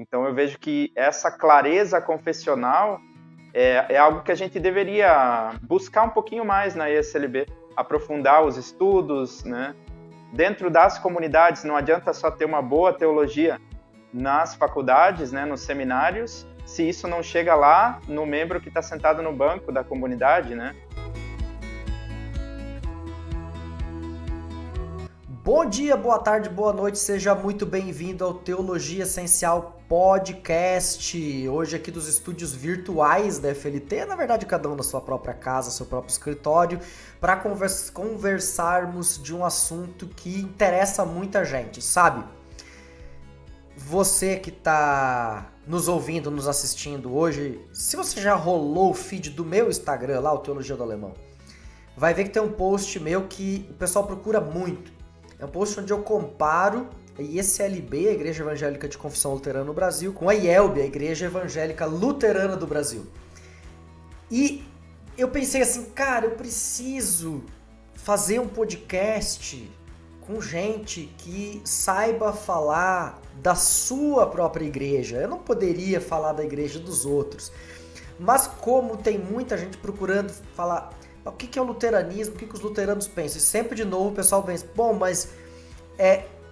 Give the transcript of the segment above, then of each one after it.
Então eu vejo que essa clareza confessional é algo que a gente deveria buscar um pouquinho mais na ESLB, aprofundar os estudos, né? Dentro das comunidades, não adianta só ter uma boa teologia nas faculdades, né, nos seminários, se isso não chega lá no membro que está sentado no banco da comunidade, né? Bom dia, boa tarde, boa noite, seja muito bem-vindo ao Teologia Essencial Podcast. Hoje aqui dos estúdios virtuais da FLT, na verdade cada um na sua própria casa, seu próprio escritório, para conversarmos de um assunto que interessa muita gente, sabe? Você que está nos ouvindo, nos assistindo hoje, se você já rolou o feed do meu Instagram lá, o Teologia do Alemão, vai ver que tem um post meu que o pessoal procura muito. É um post onde eu comparo a IECLB, a Igreja Evangélica de Confissão Luterana no Brasil, com a IELB, a Igreja Evangélica Luterana do Brasil. E eu pensei assim, cara, eu preciso fazer um podcast com gente que saiba falar da sua própria igreja. Eu não poderia falar da igreja dos outros. Mas como tem muita gente procurando falar... O que é o luteranismo? O que os luteranos pensam? E sempre de novo o pessoal pensa, bom, mas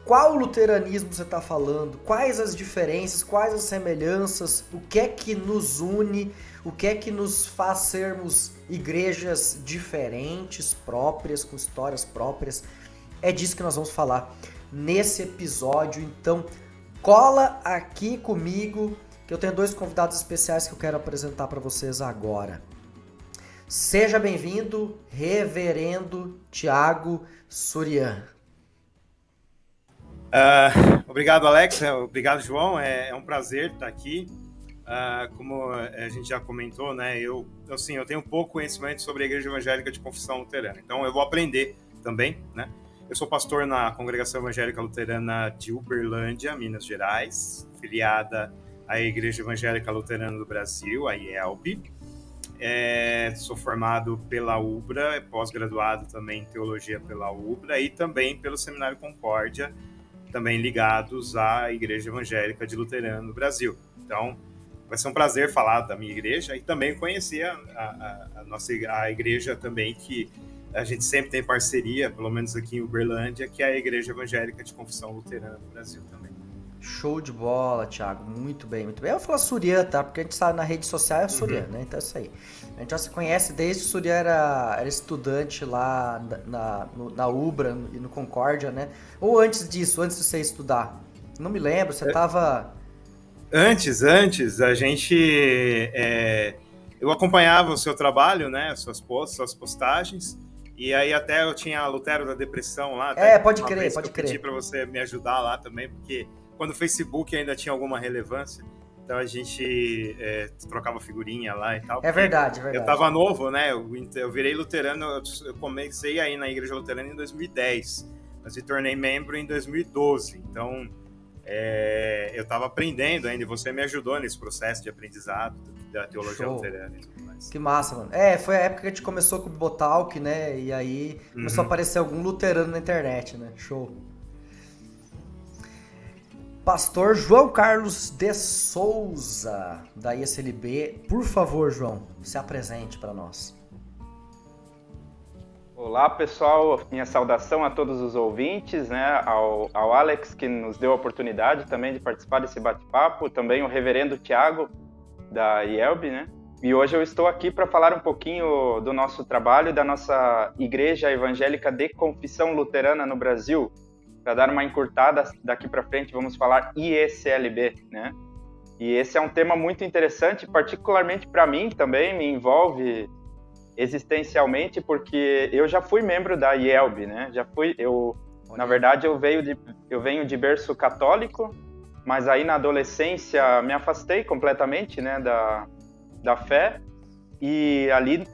qual luteranismo você está falando? Quais as diferenças? Quais as semelhanças? O que é que nos une? O que é que nos faz sermos igrejas diferentes, próprias, com histórias próprias? É disso que nós vamos falar nesse episódio. Então, cola aqui comigo, que eu tenho dois convidados especiais que eu quero apresentar para vocês agora. Seja bem-vindo, Reverendo Tiago Surian. Obrigado, Alex. Obrigado, João. É um prazer estar aqui. Como a gente já comentou, né, eu tenho pouco conhecimento sobre a Igreja Evangélica de Confissão Luterana. Então, eu vou aprender também, né? Eu sou pastor na Congregação Evangélica Luterana de Uberlândia, Minas Gerais, filiada à Igreja Evangélica Luterana do Brasil, a IELB. Sou formado pela UBRA, pós-graduado também em teologia pela UBRA e também pelo Seminário Concórdia, também ligados à Igreja Evangélica de Luterana no Brasil. Então, vai ser um prazer falar da minha igreja e também conhecer a igreja também, que a gente sempre tem parceria, pelo menos aqui em Uberlândia, que é a Igreja Evangélica de Confissão Luterana do Brasil também. Show de bola, Thiago. Muito bem, muito bem. Eu vou falar Surian, tá? Porque a gente sabe na rede social é Surian, né? Então é isso aí. A gente já se conhece desde que o Surian era estudante lá na Ubra e no Concórdia, né? Ou antes disso, antes de você estudar? Não me lembro, você tava... Antes, a gente... eu acompanhava o seu trabalho, né? Suas postagens. E aí até eu tinha a Lutero da Depressão lá. Pode crer. Eu pedi para você me ajudar lá também, porque... quando o Facebook ainda tinha alguma relevância, então a gente trocava figurinha lá e tal. É verdade. Eu tava novo, né? Eu virei luterano, eu comecei aí na Igreja Luterana em 2010, mas me tornei membro em 2012. Então, eu tava aprendendo ainda, e você me ajudou nesse processo de aprendizado da teologia luterana e tudo mais. Que massa, mano. Foi a época que a gente começou com o Bibotalk, né? E aí começou a aparecer algum luterano na internet, né? Show. Pastor João Carlos de Souza, da IECLB. Por favor, João, se apresente para nós. Olá, pessoal. Minha saudação a todos os ouvintes, né? Ao Alex, que nos deu a oportunidade também de participar desse bate-papo. Também o reverendo Tiago, da IELB, né? E hoje eu estou aqui para falar um pouquinho do nosso trabalho, da nossa Igreja Evangélica de Confissão Luterana no Brasil. Para dar uma encurtada, daqui para frente vamos falar IECLB, né? E esse é um tema muito interessante, particularmente para mim também, me envolve existencialmente, porque eu já fui membro da IELB, né? Na verdade, eu venho de berço católico, mas aí na adolescência me afastei completamente, né, da fé, e ali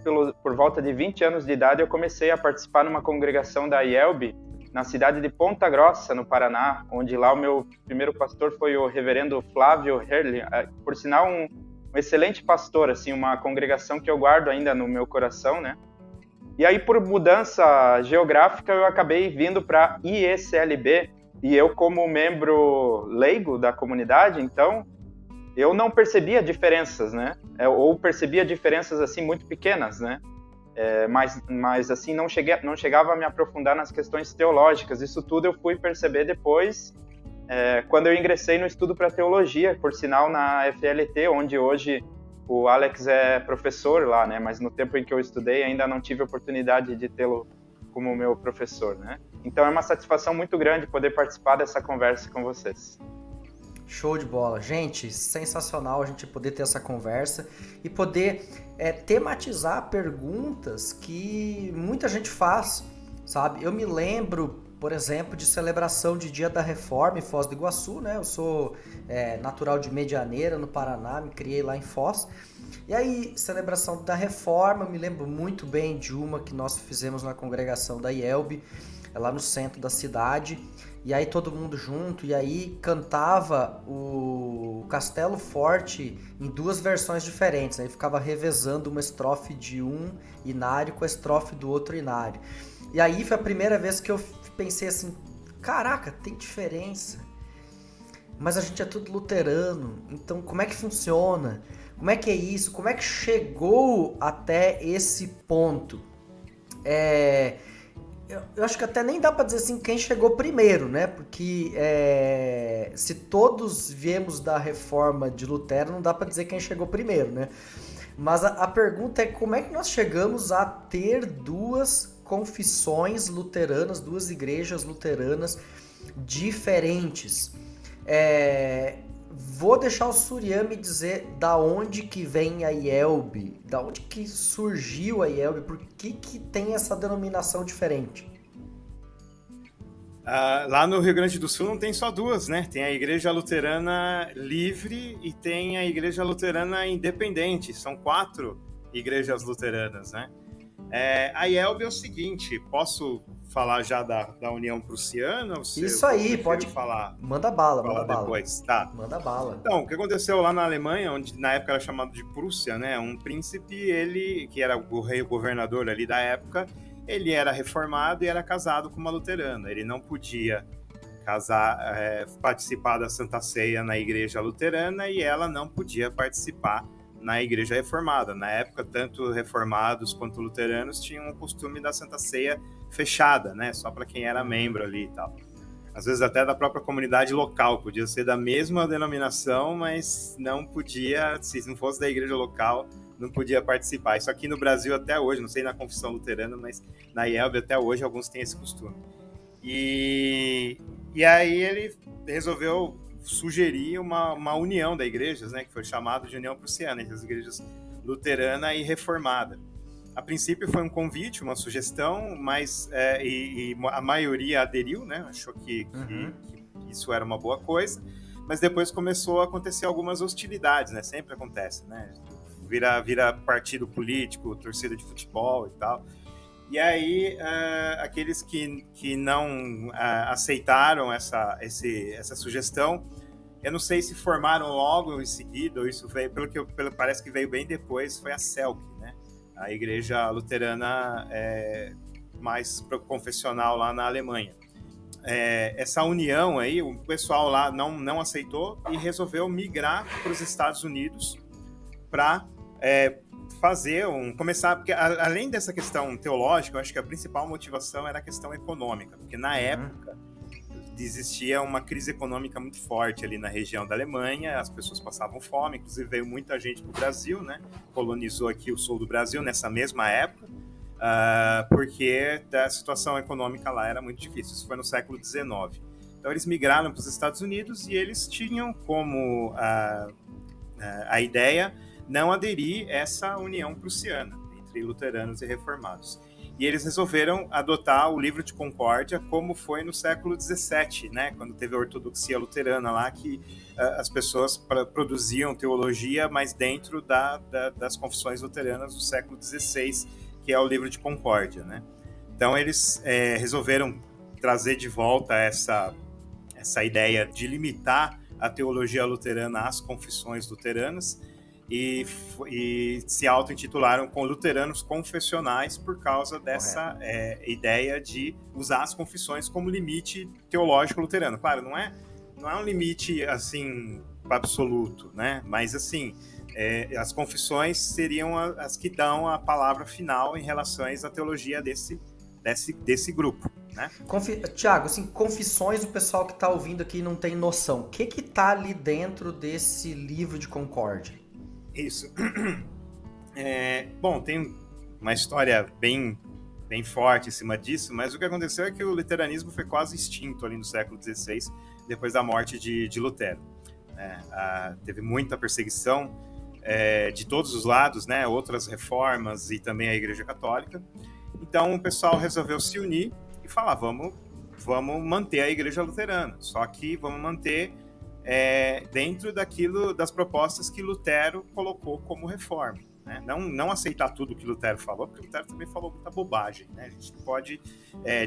por volta de 20 anos de idade eu comecei a participar numa congregação da IELB, na cidade de Ponta Grossa, no Paraná, onde lá o meu primeiro pastor foi o reverendo Flávio Herli, por sinal um excelente pastor, assim, uma congregação que eu guardo ainda no meu coração, né? E aí, por mudança geográfica, eu acabei vindo para IECLB, e eu, como membro leigo da comunidade, então, eu não percebia diferenças, né? Ou percebia diferenças assim muito pequenas, né? Mas assim não chegava a me aprofundar nas questões teológicas. Isso tudo eu fui perceber depois, quando eu ingressei no estudo para teologia, por sinal na FLT, onde hoje o Alex é professor lá, né? Mas no tempo em que eu estudei ainda não tive a oportunidade de tê-lo como meu professor, né? Então é uma satisfação muito grande poder participar dessa conversa com vocês. Show de bola. Gente, sensacional a gente poder ter essa conversa e poder tematizar perguntas que muita gente faz, sabe? Eu me lembro, por exemplo, de celebração de Dia da Reforma em Foz do Iguaçu, né? Eu sou natural de Medianeira, no Paraná, me criei lá em Foz. E aí, celebração da Reforma, eu me lembro muito bem de uma que nós fizemos na congregação da IELB, lá no centro da cidade. E aí todo mundo junto, e aí cantava o Castelo Forte em duas versões diferentes. Aí ficava revezando uma estrofe de um inário com a estrofe do outro inário. E aí foi a primeira vez que eu pensei assim, caraca, tem diferença. Mas a gente é tudo luterano, então como é que funciona? Como é que é isso? Como é que chegou até esse ponto? Eu acho que até nem dá pra dizer assim quem chegou primeiro, né? Porque se todos viemos da reforma de Lutero, não dá pra dizer quem chegou primeiro, né? Mas a pergunta é como é que nós chegamos a ter duas confissões luteranas, duas igrejas luteranas diferentes. Vou deixar o Surya me dizer da onde que vem a IELB, da onde que surgiu a IELB, por que tem essa denominação diferente? Lá no Rio Grande do Sul não tem só duas, né? Tem a Igreja Luterana Livre e tem a Igreja Luterana Independente. São 4 igrejas luteranas, né? A IELB é o seguinte, posso falar já da União Prussiana? Isso aí, pode falar. Manda bala, falar manda bala. Depois, tá? Manda bala. Então, o que aconteceu lá na Alemanha, onde na época era chamado de Prússia, né? Um príncipe, ele que era o rei, o governador ali da época, ele era reformado e era casado com uma luterana. Ele não podia participar da Santa Ceia na igreja luterana e ela não podia participar na igreja reformada. Na época, tanto reformados quanto luteranos tinham o costume da Santa Ceia fechada, né? Só para quem era membro ali e tal. Às vezes até da própria comunidade local, podia ser da mesma denominação, mas não podia, se não fosse da igreja local, não podia participar. Isso aqui no Brasil até hoje, não sei na confissão luterana, mas na IELB até hoje alguns têm esse costume. E aí ele resolveu sugerir uma união da igrejas, né, que foi chamado de União Prussiana, entre as igrejas luterana e reformada. A princípio foi um convite, uma sugestão, mas e a maioria aderiu, né, achou que isso era uma boa coisa, mas depois começou a acontecer algumas hostilidades, né, sempre acontece, né, vira partido político, torcida de futebol e tal. E aí, aqueles que não aceitaram essa sugestão, eu não sei se formaram logo em seguida, ou isso veio, parece que veio bem depois, foi a CELC, né? A igreja luterana mais confessional lá na Alemanha. Essa união aí, o pessoal lá não aceitou e resolveu migrar para os Estados Unidos para começar, porque além dessa questão teológica, eu acho que a principal motivação era a questão econômica, porque na época existia uma crise econômica muito forte ali na região da Alemanha, as pessoas passavam fome, inclusive veio muita gente para o Brasil, né? Colonizou aqui o sul do Brasil nessa mesma época, porque a situação econômica lá era muito difícil, isso foi no século XIX. Então eles migraram para os Estados Unidos e eles tinham como a ideia não aderir a essa união prussiana entre luteranos e reformados. E eles resolveram adotar o livro de Concórdia, como foi no século XVII, né, quando teve a ortodoxia luterana lá, que as pessoas produziam teologia, mas dentro das confissões luteranas do século XVI, que é o livro de Concórdia, né. Então eles resolveram trazer de volta essa ideia de limitar a teologia luterana às confissões luteranas, e se auto-intitularam com luteranos confessionais por causa dessa ideia de usar as confissões como limite teológico luterano. Claro, não é um limite assim absoluto, né? Mas, assim, as confissões seriam as que dão a palavra final em relação à teologia desse grupo, né? Tiago, assim, confissões, o pessoal que está ouvindo aqui não tem noção. O que está ali dentro desse livro de Concórdia? Isso. Bom, tem uma história bem forte em cima disso, mas o que aconteceu é que o luteranismo foi quase extinto ali no século XVI, depois da morte de Lutero. Teve muita perseguição de todos os lados, né? Outras reformas e também a Igreja Católica. Então o pessoal resolveu se unir e falar, vamos manter a Igreja Luterana, só que vamos manter dentro das propostas que Lutero colocou como reforma. Né? Não aceitar tudo que Lutero falou, porque Lutero também falou muita bobagem. Né? A gente pode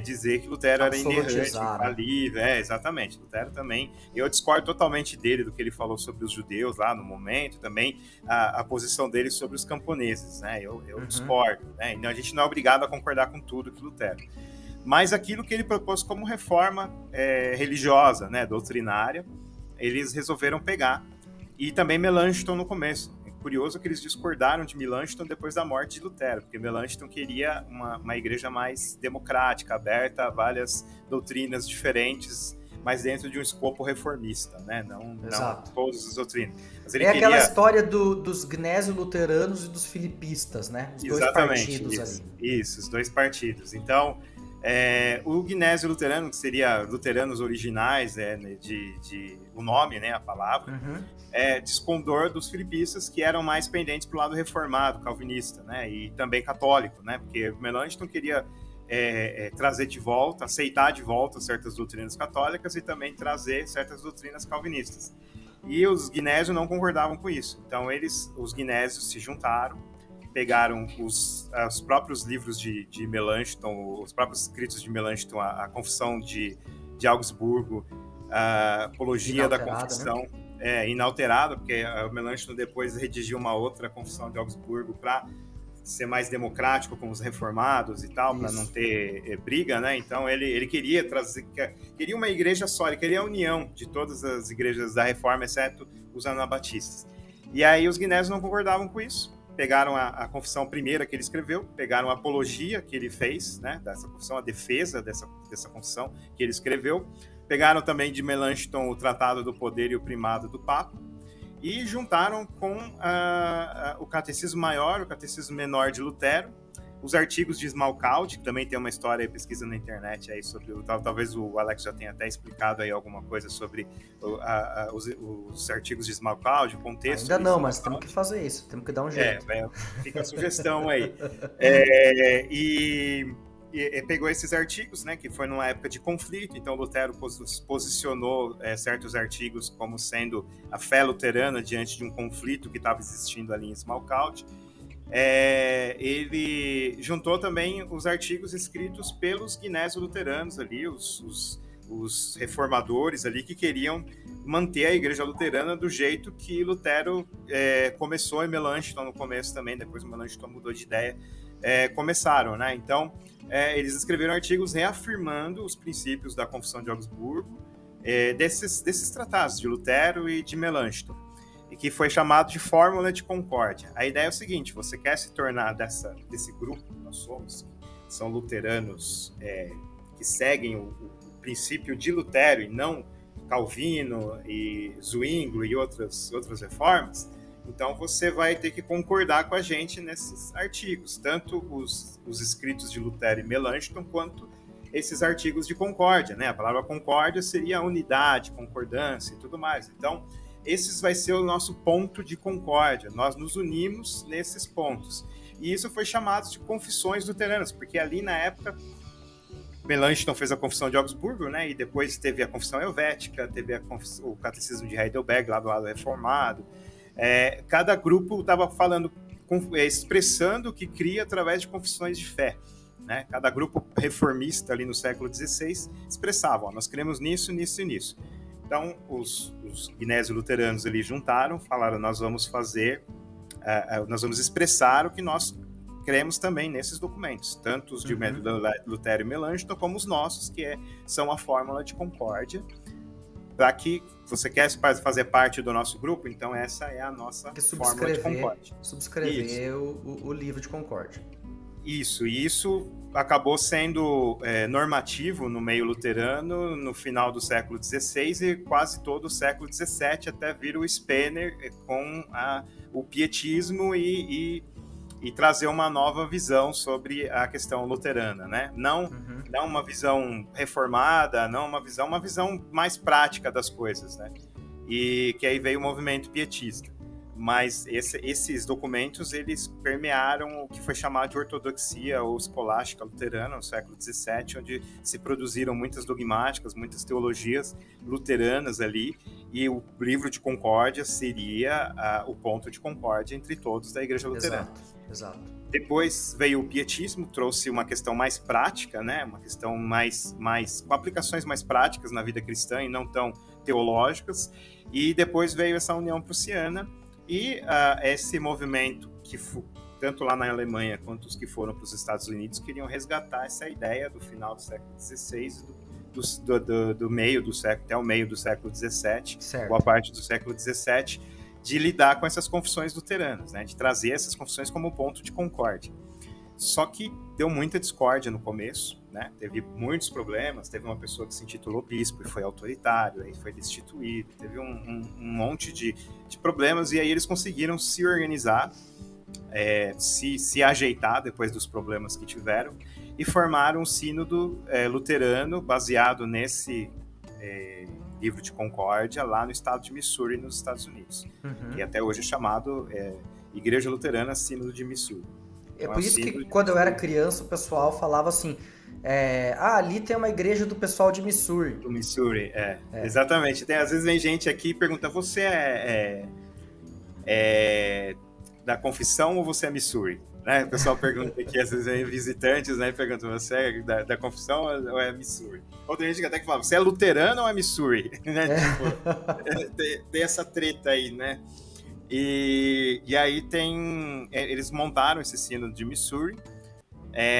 dizer que Lutero era inerrante, infalível. Exatamente. Lutero também. Eu discordo totalmente dele, do que ele falou sobre os judeus lá no momento, também a posição dele sobre os camponeses. Né? Eu discordo. Né? Então, a gente não é obrigado a concordar com tudo que Lutero. Mas aquilo que ele propôs como reforma religiosa, né, doutrinária, eles resolveram pegar. E também Melanchthon no começo. Curioso que eles discordaram de Melanchthon depois da morte de Lutero, porque Melanchthon queria uma igreja mais democrática, aberta a várias doutrinas diferentes, mas dentro de um escopo reformista, né? Não todas as doutrinas. Mas ele aquela história dos gnésio-luteranos e dos filipistas, né? Os dois partidos ali. Isso, os dois partidos. Então, o gnésio luterano, que seria luteranos originais, o nome, né, a palavra, descondor dos filipistas, que eram mais pendentes para o lado reformado, calvinista, né, e também católico, né, porque Melanchthon queria trazer de volta, aceitar de volta certas doutrinas católicas e também trazer certas doutrinas calvinistas. E os gnésios não concordavam com isso. Então, os gnésios se juntaram, pegaram os próprios livros de Melanchthon, os próprios escritos de Melanchthon, a Confissão de Augsburgo, a Apologia da Confissão, né? Inalterada, porque o Melanchthon depois redigiu uma outra Confissão de Augsburgo para ser mais democrático com os reformados e tal, para não ter briga, né? Então ele queria uma igreja só, ele queria a união de todas as igrejas da Reforma, exceto os anabatistas. E aí os gnésios não concordavam com isso. Pegaram a confissão primeira que ele escreveu, pegaram a apologia que ele fez, né, dessa confissão, a defesa dessa confissão que ele escreveu, pegaram também de Melanchthon o Tratado do Poder e o Primado do Papa, e juntaram com o Catecismo Maior, o Catecismo Menor de Lutero, os artigos de Smalcald, que também tem uma história, pesquisa na internet aí sobre, talvez o Alex já tenha até explicado aí alguma coisa sobre os artigos de Smalcald, o contexto. Ainda não, mas temos que fazer isso, temos que dar um jeito. Fica a sugestão aí. E pegou esses artigos, né, que foi numa época de conflito, então Lutero posicionou certos artigos como sendo a fé luterana diante de um conflito que estava existindo ali em Smalcald. Ele juntou também os artigos escritos pelos gnésio-luteranos ali, os reformadores ali que queriam manter a igreja luterana do jeito que Lutero começou, e Melanchthon no começo também, depois o Melanchthon mudou de ideia, começaram, né? Então, eles escreveram artigos reafirmando os princípios da Confissão de Augsburgo, desses tratados de Lutero e de Melanchthon, e que foi chamado de Fórmula de Concórdia. A ideia é o seguinte: você quer se tornar desse grupo que nós somos, que são luteranos que seguem o princípio de Lutero e não Calvino e Zwinglio e outras reformas, então você vai ter que concordar com a gente nesses artigos, tanto os escritos de Lutero e Melanchthon, quanto esses artigos de concórdia, né? A palavra concórdia seria unidade, concordância e tudo mais. Então, esse vai ser o nosso ponto de concórdia. Nós nos unimos nesses pontos. E isso foi chamado de confissões luteranas, porque ali na época Melanchthon fez a Confissão de Augsburgo, né? E depois teve a Confissão Helvética, teve o Catecismo de Heidelberg, lá do lado reformado. Cada grupo estava falando, expressando o que cria através de confissões de fé. Né? Cada grupo reformista ali no século XVI expressava: nós cremos nisso, nisso e nisso. Então, os gnésio-luteranos ali juntaram, falaram: nós vamos expressar o que nós cremos também nesses documentos, tanto os de Lutero e Melanchthon, como os nossos, que são a Fórmula de Concórdia. para que você quer fazer parte do nosso grupo, então essa é a nossa fórmula de Concórdia. Subscrever o livro de Concórdia. Isso, e isso acabou sendo normativo no meio luterano no final do século XVI e quase todo o século XVII, até vir o Spener com o pietismo e trazer uma nova visão sobre a questão luterana, né? Não uma visão reformada, não uma visão mais prática das coisas, né? E que aí veio o movimento pietista. Mas esses documentos, eles permearam o que foi chamado de ortodoxia ou escolástica luterana no século XVII, onde se produziram muitas dogmáticas, muitas teologias luteranas ali, e o livro de Concórdia seria o ponto de concórdia entre todos da Igreja Luterana. Exato. Depois veio o pietismo, trouxe uma questão mais prática, né? Uma questão mais com aplicações mais práticas na vida cristã e não tão teológicas. E depois veio essa União Prussiana, e esse movimento, que tanto lá na Alemanha quanto os que foram para os Estados Unidos, queriam resgatar essa ideia do final do século XVI, do meio do século, até o meio do século XVII, boa parte do século XVII, de lidar com essas confissões luteranas, né, de trazer essas confissões como ponto de concórdia. Só que deu muita discórdia no começo, né? Teve muitos problemas, teve uma pessoa que se intitulou bispo e foi autoritário, aí foi destituído, teve um monte de problemas, e aí eles conseguiram se organizar, se ajeitar depois dos problemas que tiveram, e formaram um sínodo luterano baseado nesse livro de Concórdia lá no estado de Missouri, nos Estados Unidos, que até hoje é chamado Igreja Luterana Sínodo de Missouri. É por isso que quando eu era criança o pessoal falava assim, ali tem uma igreja do pessoal de Missouri. Do Missouri, exatamente. Às vezes vem gente aqui e pergunta, você é da confissão ou você é Missouri? Né? O pessoal pergunta aqui, às vezes vem visitantes, né, e perguntam, você é da confissão ou é Missouri? Outra gente que até que fala, você é luterano ou é Missouri? Né? Tipo, tem essa treta aí, né? E aí eles montaram esse sínodo de Missouri,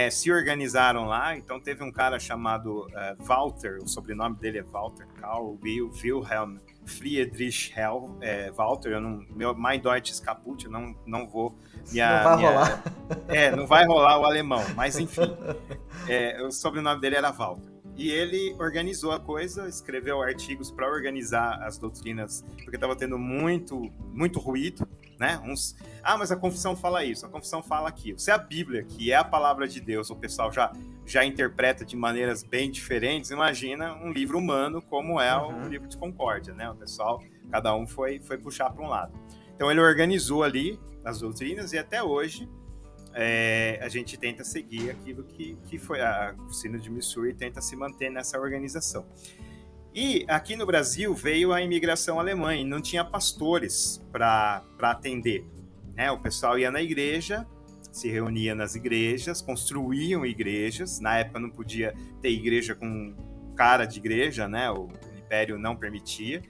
se organizaram lá. Então teve um cara chamado Walter, o sobrenome dele é Walter, Karl Wilhelm Friedrich Walter, mein Deutsch ist kaputt, eu não vou... rolar. Não vai rolar o alemão, mas enfim, o sobrenome dele era Walter. E ele organizou a coisa, escreveu artigos para organizar as doutrinas, porque estava tendo muito, muito ruído, né? Mas a confissão fala isso, a confissão fala aquilo. Se a Bíblia, que é a palavra de Deus, o pessoal já interpreta de maneiras bem diferentes, imagina um livro humano como é o livro de Concórdia, né? O pessoal, cada um foi puxar para um lado. Então ele organizou ali as doutrinas, e até hoje a gente tenta seguir aquilo que foi o Sínodo de Missouri, tenta se manter nessa organização. E aqui no Brasil veio a imigração alemã e não tinha pastores para atender, né? O pessoal ia na igreja, se reunia nas igrejas, construíam igrejas. Na época não podia ter igreja com cara de igreja, né? O Império não permitia.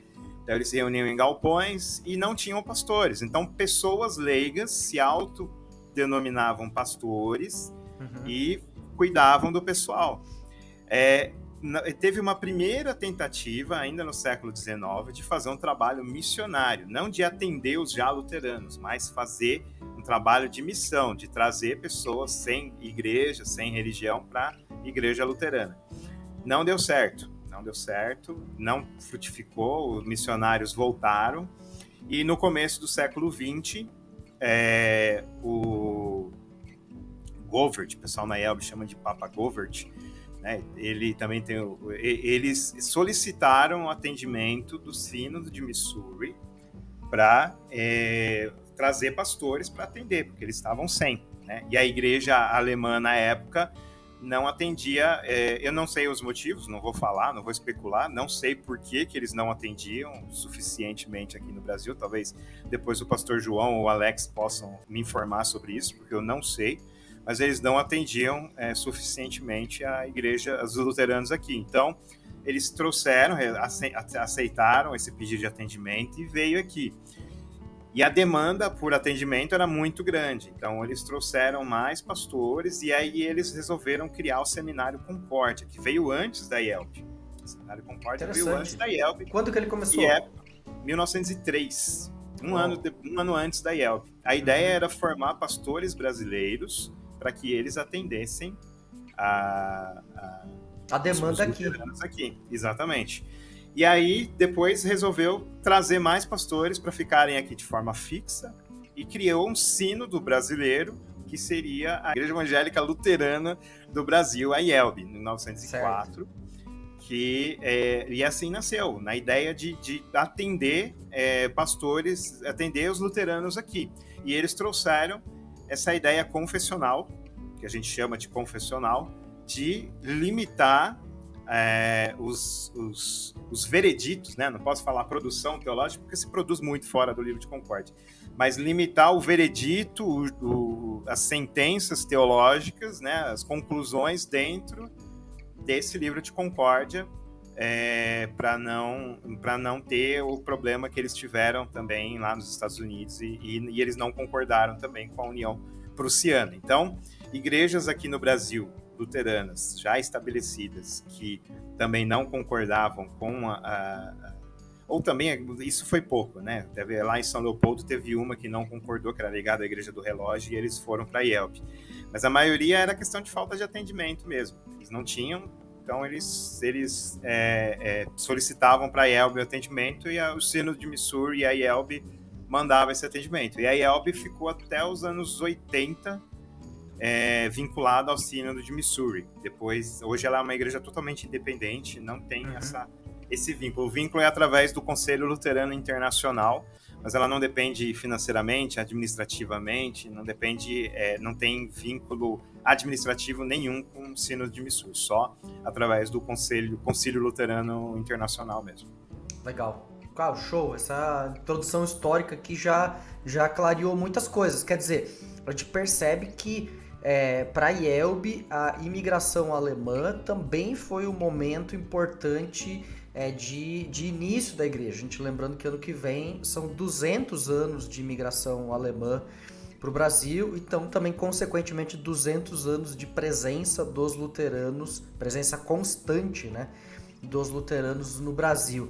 Então eles se reuniam em galpões e não tinham pastores. Então pessoas leigas se autodenominavam pastores e cuidavam do pessoal. Teve uma primeira tentativa, ainda no século XIX, de fazer um trabalho missionário, não de atender os já luteranos, mas fazer um trabalho de missão, de trazer pessoas sem igreja, sem religião, para a igreja luterana. Não deu certo, não frutificou, os missionários voltaram, e no começo do século XX, o Govert, o pessoal na IELB chama de Papa Govert, né? Ele também eles solicitaram o atendimento do Sínodo de Missouri para trazer pastores para atender, porque eles estavam sem, né? E a igreja alemã na época não atendia, eu não sei os motivos, não vou falar, não vou especular, não sei por que eles não atendiam suficientemente aqui no Brasil. Talvez depois o pastor João ou o Alex possam me informar sobre isso, porque eu não sei, mas eles não atendiam suficientemente a igreja, os luteranos aqui. Então, eles trouxeram, aceitaram esse pedido de atendimento e veio aqui. E a demanda por atendimento era muito grande, então eles trouxeram mais pastores, e aí eles resolveram criar o Seminário Concórdia, que veio antes da IELB. O Seminário Concórdia veio antes da IELB. Quando que ele começou? E é 1903, um ano antes da IELB. A ideia era formar pastores brasileiros para que eles atendessem a demanda aqui. Exatamente. E aí, depois resolveu trazer mais pastores para ficarem aqui de forma fixa e criou um sínodo brasileiro, que seria a Igreja Evangélica Luterana do Brasil, a IELB, em 1904. E assim nasceu, na ideia de atender pastores, atender os luteranos aqui. E eles trouxeram essa ideia confessional, que a gente chama de confessional, de limitar os vereditos, né? Não posso falar produção teológica, porque se produz muito fora do livro de Concórdia, mas limitar o veredito, as sentenças teológicas, né? As conclusões dentro desse livro de Concórdia, para não ter o problema que eles tiveram também lá nos Estados Unidos, e eles não concordaram também com a União Prussiana. Então, igrejas aqui no Brasil, luteranas, já estabelecidas, que também não concordavam com ou também, isso foi pouco, né? Lá em São Leopoldo teve uma que não concordou, que era ligada à Igreja do Relógio, e eles foram para a IELB. Mas a maioria era questão de falta de atendimento mesmo. Eles não tinham, então eles solicitavam para a IELB o atendimento, e o Sínodo de Missouri e a IELB mandava esse atendimento. E a IELB ficou até os anos 80 vinculada ao Sínodo de Missouri. Depois, hoje ela é uma igreja totalmente independente, não tem esse vínculo. O vínculo é através do Conselho Luterano Internacional, mas ela não depende financeiramente, administrativamente, não tem vínculo administrativo nenhum com o Sínodo de Missouri, só através do Concílio Luterano Internacional mesmo. Legal. Claro, show. Essa introdução histórica aqui já clareou muitas coisas. Quer dizer, a gente percebe que para a IELB, a imigração alemã também foi um momento importante de início da igreja. A gente lembrando que ano que vem são 200 anos de imigração alemã para o Brasil, então também, consequentemente, 200 anos de presença dos luteranos, presença constante, né, dos luteranos no Brasil.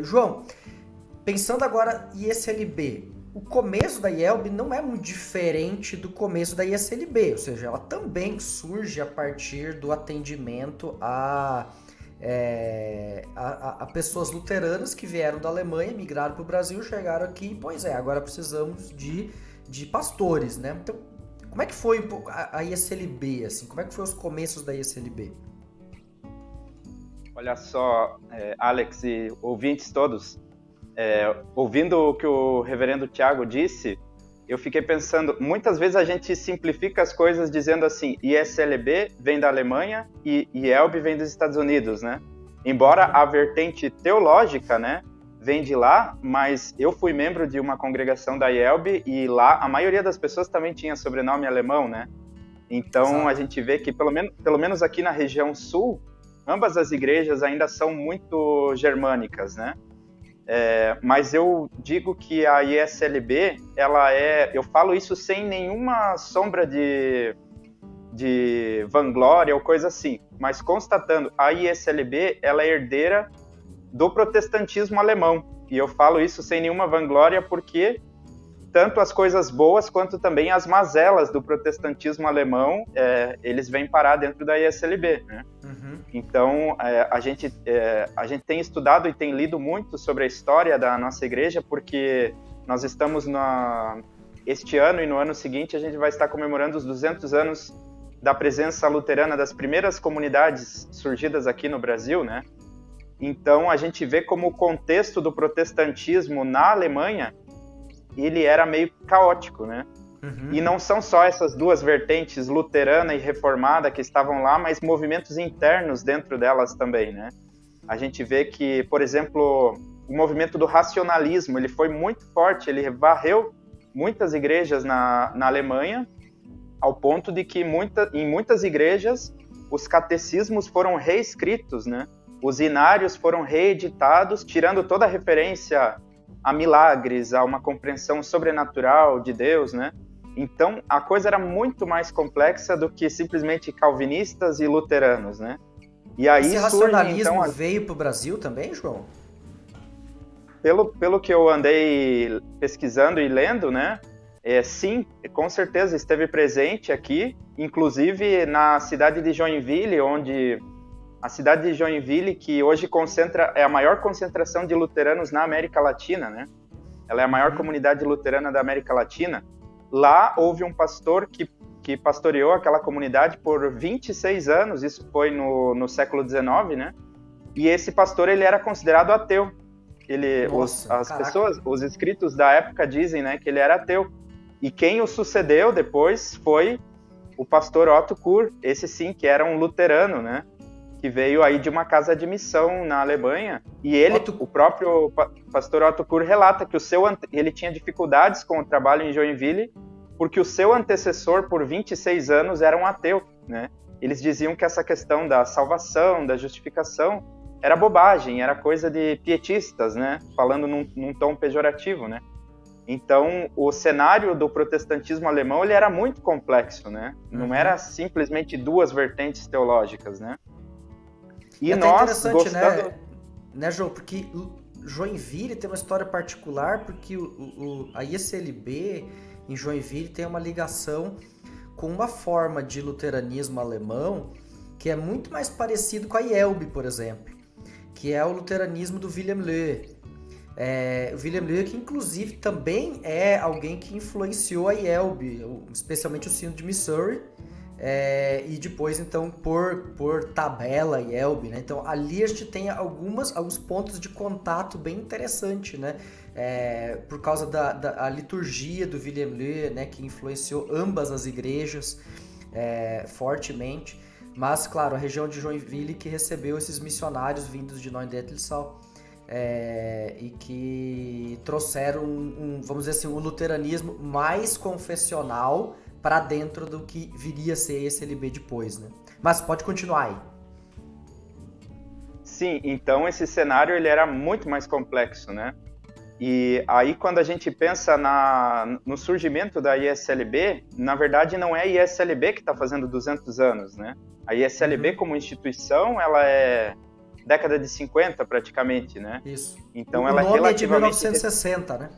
João, pensando agora em ISLB, o começo da IELB não é muito diferente do começo da ISLB, ou seja, ela também surge a partir do atendimento a pessoas luteranas que vieram da Alemanha, migraram para o Brasil, chegaram aqui, agora precisamos de pastores, né? Então, como é que foi a ISLB, assim? Como é que foi os começos da ISLB? Olha só, Alex e ouvintes todos, ouvindo o que o reverendo Tiago disse, eu fiquei pensando, muitas vezes a gente simplifica as coisas dizendo assim, ISLB vem da Alemanha e IELB vem dos Estados Unidos, né? Embora a vertente teológica, né, vem de lá, mas eu fui membro de uma congregação da IELB e lá a maioria das pessoas também tinha sobrenome alemão, né? Então, exato, a gente vê que pelo menos aqui na região sul, ambas as igrejas ainda são muito germânicas, né? Mas eu digo que a ISLB, eu falo isso sem nenhuma sombra de vanglória ou coisa assim, mas constatando, a ISLB, ela é herdeira do protestantismo alemão, e eu falo isso sem nenhuma vanglória porque tanto as coisas boas quanto também as mazelas do protestantismo alemão, eles vêm parar dentro da ISLB, né? Uhum. Então, a gente tem estudado e tem lido muito sobre a história da nossa igreja, porque nós estamos este ano e no ano seguinte a gente vai estar comemorando os 200 anos da presença luterana das primeiras comunidades surgidas aqui no Brasil, né? Então, a gente vê como o contexto do protestantismo na Alemanha ele era meio caótico, né? Uhum. E não são só essas duas vertentes, luterana e reformada, que estavam lá, mas movimentos internos dentro delas também, né? A gente vê que, por exemplo, o movimento do racionalismo, ele foi muito forte, ele varreu muitas igrejas na Alemanha, ao ponto de que em muitas igrejas os catecismos foram reescritos, né? Os inários foram reeditados, tirando toda a referência a milagres, a uma compreensão sobrenatural de Deus, né? Então, a coisa era muito mais complexa do que simplesmente calvinistas e luteranos, né? E aí esse surge, racionalismo então, veio para o Brasil também, João? pelo que eu andei pesquisando e lendo, né? Sim, com certeza esteve presente aqui, inclusive na cidade de Joinville, onde a cidade de Joinville, que hoje é a maior concentração de luteranos na América Latina, né? Ela é a maior comunidade luterana da América Latina. Lá houve um pastor que pastoreou aquela comunidade por 26 anos, isso foi no século XIX, né? E esse pastor, ele era considerado ateu. Os escritos da época dizem, né, que ele era ateu. E quem o sucedeu depois foi o pastor Otto Kuhr, esse sim, que era um luterano, né? Que veio aí de uma casa de missão na Alemanha. E o próprio pastor Otto Kuhr relata que ele tinha dificuldades com o trabalho em Joinville, porque o seu antecessor, por 26 anos, era um ateu, né? Eles diziam que essa questão da salvação, da justificação, era bobagem, era coisa de pietistas, né? Falando num tom pejorativo, né? Então, o cenário do protestantismo alemão, ele era muito complexo, né? Não era simplesmente duas vertentes teológicas, né? E nós, gostando... né, João? Porque Joinville tem uma história particular, porque a ISLB em Joinville tem uma ligação com uma forma de luteranismo alemão que é muito mais parecido com a IELB, por exemplo, que é o luteranismo do Wilhelm Löhe. O Wilhelm Löhe, que inclusive também é alguém que influenciou a IELB, especialmente o sino de Missouri, e depois, então, por tabela IELB, né? Então, ali a gente tem alguns pontos de contato bem interessante, né? Por causa da liturgia do Wilhelm Löhe, né? Que influenciou ambas as igrejas fortemente. Mas, claro, a região de Joinville que recebeu esses missionários vindos de Neuendettelsau, e que trouxeram vamos dizer assim, um luteranismo mais confessional para dentro do que viria a ser esse LB depois, né? Mas pode continuar aí. Sim, então esse cenário ele era muito mais complexo, né? E aí quando a gente pensa no surgimento da ISLB, na verdade não é a ISLB que está fazendo 200 anos, né? A ISLB como instituição, ela é década de 50 praticamente, né? Isso. Então o ela nome é de 1960, né?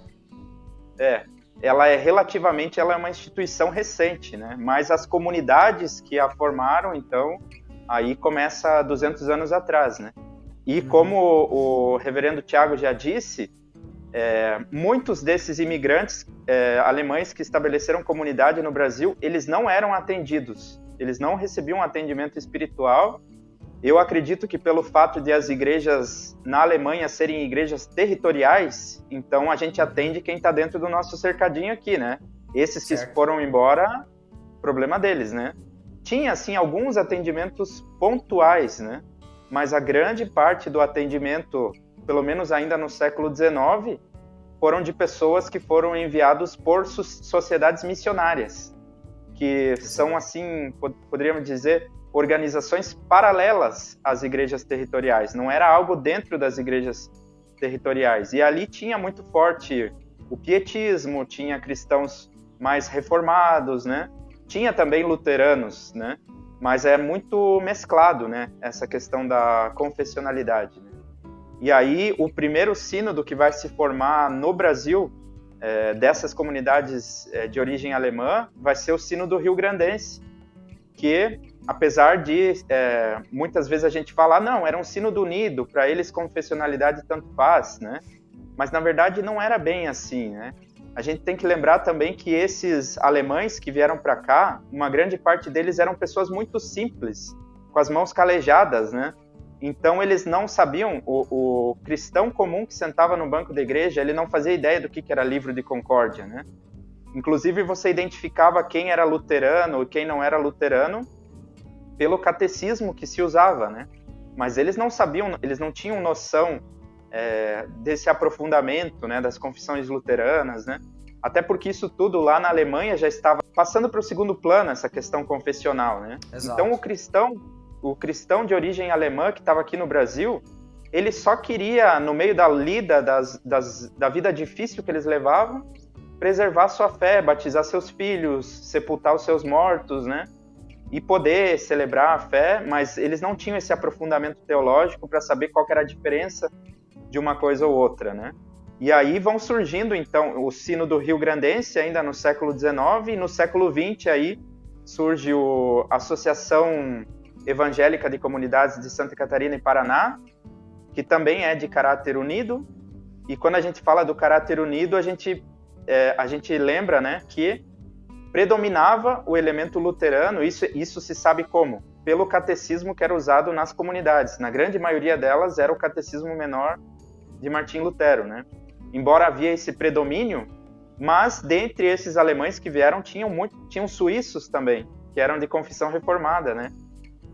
Ela é uma instituição recente, né? Mas as comunidades que a formaram, então, aí começa 200 anos atrás, né? E como o reverendo Tiago já disse, muitos desses imigrantes alemães que estabeleceram comunidade no Brasil, eles não eram atendidos, eles não recebiam atendimento espiritual. Eu acredito que pelo fato de as igrejas na Alemanha serem igrejas territoriais, então a gente atende quem está dentro do nosso cercadinho aqui, né? Esses que foram embora, problema deles, né? Tinha, assim, alguns atendimentos pontuais, né? Mas a grande parte do atendimento, pelo menos ainda no século XIX, foram de pessoas que foram enviados por sociedades missionárias, que são, assim, poderíamos dizer, organizações paralelas às igrejas territoriais, não era algo dentro das igrejas territoriais. E ali tinha muito forte o pietismo, tinha cristãos mais reformados, né? Tinha também luteranos, né? Mas é muito mesclado, né? Essa questão da confessionalidade, né? E aí o primeiro sínodo que vai se formar no Brasil, dessas comunidades de origem alemã, vai ser o sínodo rio-grandense, que apesar de muitas vezes a gente falar, não, era um sínodo unido, para eles confessionalidade tanto faz, né? Mas na verdade não era bem assim, né? A gente tem que lembrar também que esses alemães que vieram para cá, uma grande parte deles eram pessoas muito simples, com as mãos calejadas, né? Então eles não sabiam, o cristão comum que sentava no banco da igreja, ele não fazia ideia do que era livro de concórdia, né? Inclusive você identificava quem era luterano e quem não era luterano pelo catecismo que se usava, né? Mas eles não sabiam, eles não tinham noção desse aprofundamento, né, das confissões luteranas, né? Até porque isso tudo lá na Alemanha já estava passando para o segundo plano, essa questão confessional, né? Exato. Então o cristão de origem alemã que estava aqui no Brasil, ele só queria, no meio da lida da vida difícil que eles levavam, preservar sua fé, batizar seus filhos, sepultar os seus mortos, né? e poder celebrar a fé, mas eles não tinham esse aprofundamento teológico para saber qual que era a diferença de uma coisa ou outra, né? E aí vão surgindo, então, o Sínodo Rio-Grandense, ainda no século XIX, e no século XX aí surge a Associação Evangélica de Comunidades de Santa Catarina e Paraná, que também é de caráter unido, e quando a gente fala do caráter unido, a gente lembra, né, que predominava o elemento luterano, isso se sabe como? Pelo catecismo que era usado nas comunidades. Na grande maioria delas era o catecismo menor de Martim Lutero, né? Embora havia esse predomínio, mas dentre esses alemães que vieram, tinham suíços também, que eram de confissão reformada, né?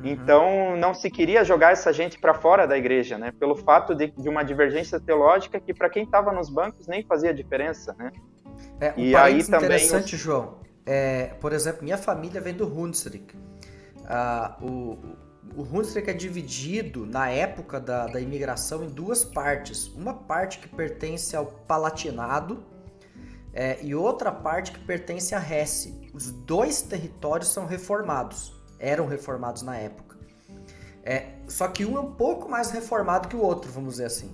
Então, não se queria jogar essa gente para fora da igreja, né? Pelo fato de uma divergência teológica que, para quem estava nos bancos, nem fazia diferença, né? E aí também interessante, João. Por exemplo, minha família vem do Hunsrück. O Hunsrück é dividido, na época da imigração, em duas partes. Uma parte que pertence ao Palatinado e outra parte que pertence à Hesse. Os dois territórios são reformados. Eram reformados na época. Só que um é um pouco mais reformado que o outro, vamos dizer assim.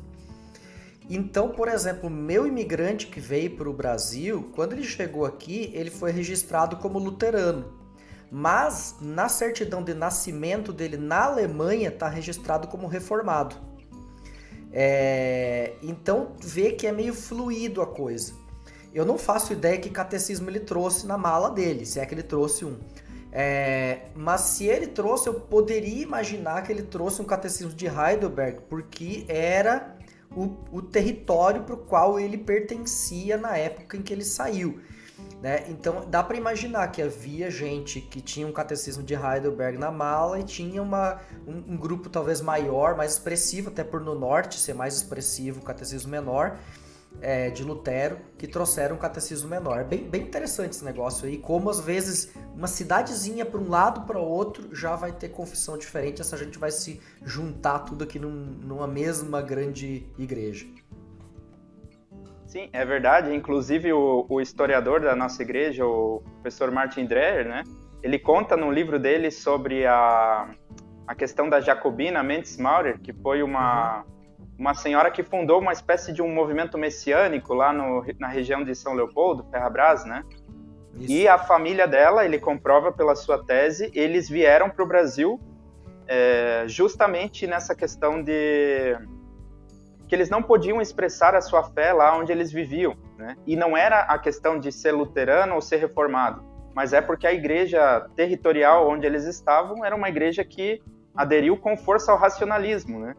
Então, por exemplo, o meu imigrante que veio para o Brasil, quando ele chegou aqui, ele foi registrado como luterano. Mas na certidão de nascimento dele na Alemanha está registrado como reformado. Então vê que é meio fluido a coisa. Eu não faço ideia que catecismo ele trouxe na mala dele, se é que ele trouxe um. Mas se ele trouxe, eu poderia imaginar que ele trouxe um catecismo de Heidelberg, porque era o território para o qual ele pertencia na época em que ele saiu, né? Então dá para imaginar que havia gente que tinha um catecismo de Heidelberg na mala e tinha um grupo talvez maior, mais expressivo, até por no norte ser mais expressivo, o catecismo menor, de Lutero, que trouxeram um catecismo menor. É bem interessante esse negócio aí, como às vezes uma cidadezinha para um lado para o outro já vai ter confissão diferente, essa gente vai se juntar tudo aqui numa mesma grande igreja. Sim, é verdade. Inclusive o historiador da nossa igreja, o professor Martin Dreher, né, ele conta no livro dele sobre a questão da Jacobina Mendes Maurer, que foi uma senhora que fundou uma espécie de um movimento messiânico lá na região de São Leopoldo, Ferrabras, né? Isso. E a família dela, ele comprova pela sua tese, eles vieram para o Brasil justamente nessa questão de que eles não podiam expressar a sua fé lá onde eles viviam, né? E não era a questão de ser luterano ou ser reformado, mas é porque a igreja territorial onde eles estavam era uma igreja que aderiu com força ao racionalismo, né?